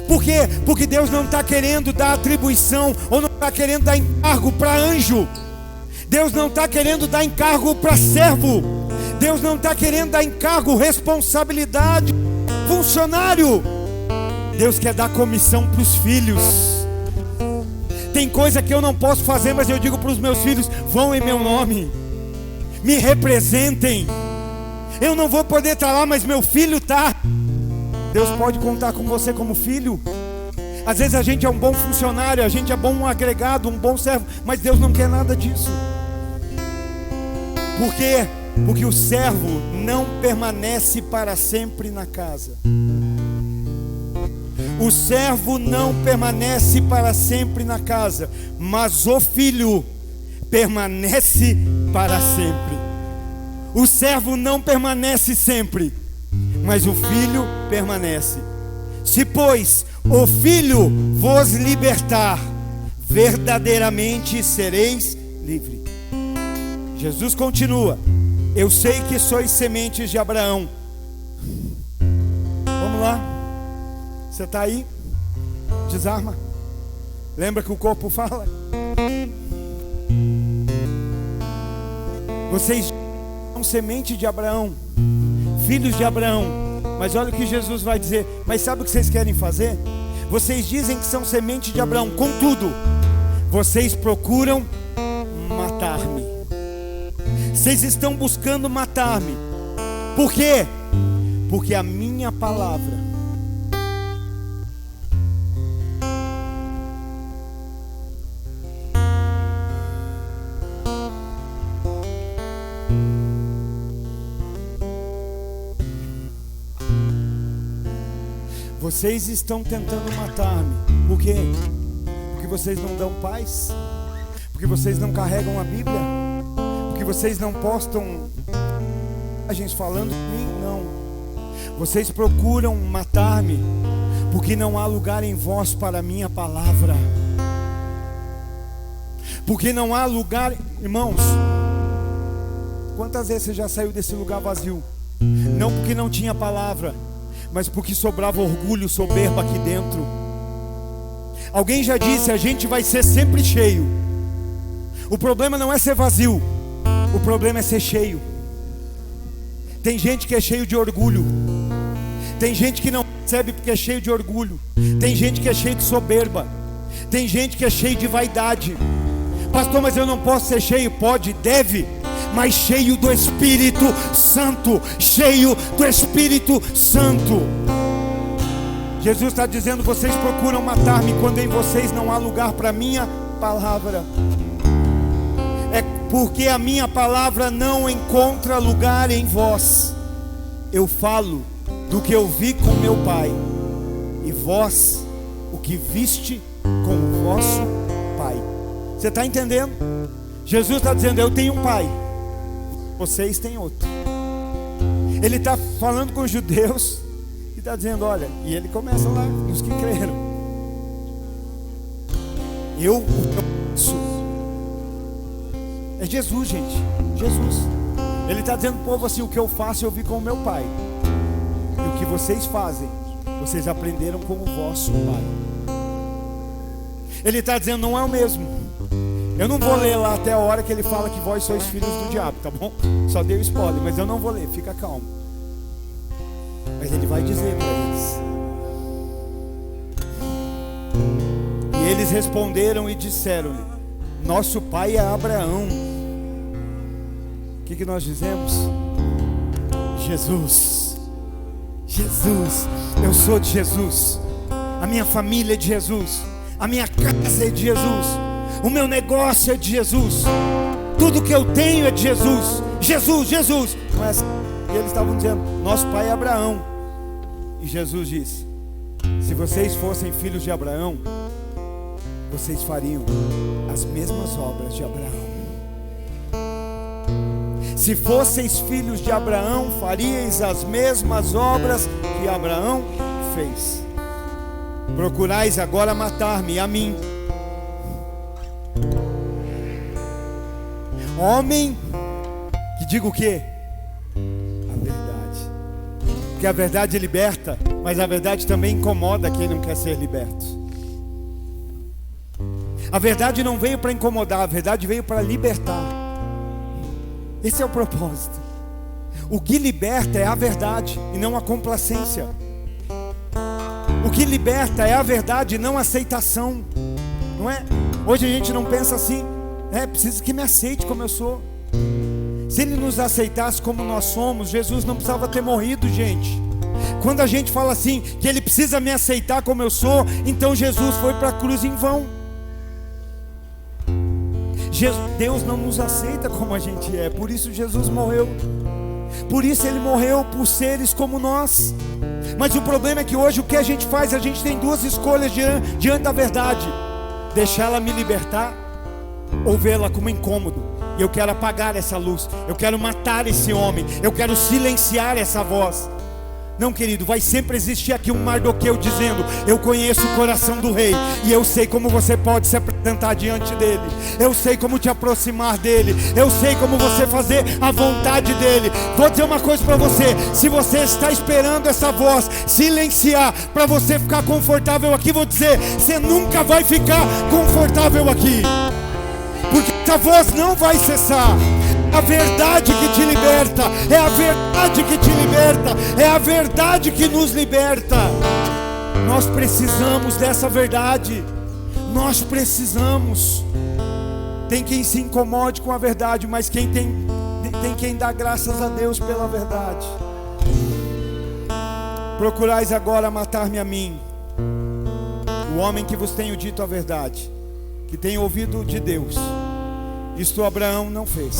Por quê? Porque Deus não está querendo dar atribuição, ou não está querendo dar encargo para anjo. Deus não está querendo dar encargo para servo. Deus não está querendo dar encargo, responsabilidade, funcionário. Deus quer dar comissão para os filhos. Tem coisa que eu não posso fazer, mas eu digo para os meus filhos: vão em meu nome, me representem. Eu não vou poder estar lá, mas meu filho está. Deus pode contar com você como filho. Às vezes a gente é um bom funcionário, a gente é bom agregado, um bom servo, mas Deus não quer nada disso. Por quê? Porque o servo não permanece para sempre na casa. O servo não permanece para sempre na casa, mas o filho permanece para sempre. O servo não permanece sempre, mas o filho permanece. Se, pois, o filho vos libertar, verdadeiramente sereis livres. Jesus continua: eu sei que sois sementes de Abraão. Vamos lá. Você está aí? Desarma. Lembra que o corpo fala? Vocês são semente de Abraão, filhos de Abraão. Mas olha o que Jesus vai dizer: mas sabe o que vocês querem fazer? Vocês dizem que são semente de Abraão, contudo, vocês procuram matar-me. Vocês estão buscando matar-me. Por quê? Porque a minha palavra vocês estão tentando matar-me. Por quê? Porque vocês não dão paz? Porque vocês não carregam a Bíblia? Porque vocês não postam mensagens falando de mim? Não. Vocês procuram matar-me porque não há lugar em vós para a minha palavra. Porque não há lugar. Irmãos, quantas vezes você já saiu desse lugar vazio? Não porque não tinha palavra, mas porque sobrava orgulho, soberba aqui dentro. Alguém já disse: a gente vai ser sempre cheio. O problema não é ser vazio, o problema é ser cheio. Tem gente que é cheio de orgulho. Tem gente que não recebe porque é cheio de orgulho. Tem gente que é cheio de soberba. Tem gente que é cheio de vaidade. Pastor, mas eu não posso ser cheio. Pode, deve, mas cheio do Espírito Santo. Cheio do Espírito Santo. Jesus está dizendo: vocês procuram matar-me quando em vocês não há lugar para a minha palavra. É porque a minha palavra não encontra lugar em vós. Eu falo do que eu vi com meu Pai, e vós o que viste com o vosso Pai. Você está entendendo? Jesus está dizendo: eu tenho um Pai, vocês têm outro. Ele está falando com os judeus e está dizendo: olha, e ele começa lá, os que creram. Eu sou. É Jesus, gente. Jesus. Ele está dizendo para o povo assim: o que eu faço eu vi com o meu Pai, e o que vocês fazem, vocês aprenderam com o vosso Pai. Ele está dizendo: não é o mesmo. Eu não vou ler lá até a hora que ele fala que vós sois filhos do diabo, tá bom? Só deu spoiler, mas eu não vou ler, fica calmo. Mas ele vai dizer para eles. E eles responderam e disseram-lhe: nosso pai é Abraão. O que nós dizemos? Jesus. Jesus. Eu sou de Jesus. A minha família é de Jesus. A minha casa é de Jesus. O meu negócio é de Jesus. Tudo que eu tenho é de Jesus. Jesus, Jesus. Não é assim. E eles estavam dizendo: nosso pai é Abraão. E Jesus disse: se vocês fossem filhos de Abraão, vocês fariam as mesmas obras de Abraão. Se fosseis filhos de Abraão, faríeis as mesmas obras que Abraão fez. Procurais agora matar-me, a mim, Homem que diga o quê? A verdade. Porque a verdade liberta, mas a verdade também incomoda quem não quer ser liberto. A verdade não veio para incomodar, a verdade veio para libertar. Esse é o propósito. O que liberta é a verdade e não a complacência. O que liberta é a verdade e não a aceitação. Não é? Hoje a gente não pensa assim, preciso que me aceite como eu sou. Se Ele nos aceitasse como nós somos, Jesus não precisava ter morrido, gente. Quando a gente fala assim, que Ele precisa me aceitar como eu sou, então Jesus foi para a cruz em vão. Deus não nos aceita como a gente é, por isso Jesus morreu. Por isso Ele morreu por seres como nós. Mas o problema é que hoje o que a gente faz? A gente tem duas escolhas diante da verdade: deixá-la me libertar ou vê-la como incômodo. E eu quero apagar essa luz, eu quero matar esse homem, eu quero silenciar essa voz. Não, querido, vai sempre existir aqui um Mardoqueu dizendo: eu conheço o coração do rei, e eu sei como você pode se apresentar diante dele, eu sei como te aproximar dele, eu sei como você fazer a vontade dele. Vou dizer uma coisa para você: se você está esperando essa voz silenciar para você ficar confortável aqui, vou dizer, você nunca vai ficar confortável aqui, porque essa voz não vai cessar. A verdade que te liberta, é a verdade que te liberta, é a verdade que nos liberta. Nós precisamos dessa verdade, nós precisamos. Tem quem se incomode com a verdade, mas tem quem dá graças a Deus pela verdade. Procurais agora matar-me a mim, o homem que vos tenho dito a verdade, que tenho ouvido de Deus. Isto Abraão não fez.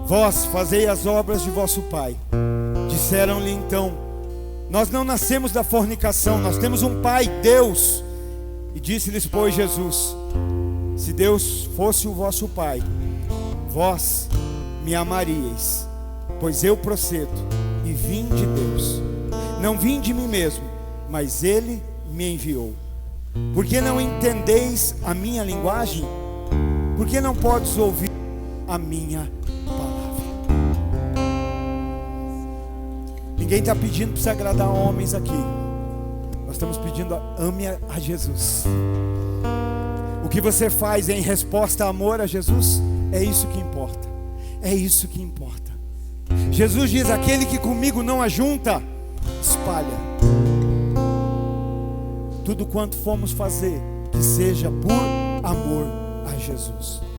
Vós fazei as obras de vosso pai. Disseram-lhe então: nós não nascemos da fornicação, nós temos um pai, Deus. E disse-lhes, pois, Jesus: se Deus fosse o vosso pai, vós me amaríeis, pois eu procedo e vim de Deus. Não vim de mim mesmo, mas Ele me enviou. Por que não entendeis a minha linguagem? Por que não podes ouvir a minha palavra? Ninguém está pedindo para se agradar a homens aqui. Nós estamos pedindo: ame a Jesus. O que você faz em resposta a amor a Jesus, é isso que importa. É isso que importa. Jesus diz: aquele que comigo não ajunta, espalha. Tudo quanto formos fazer, que seja por amor a Jesus.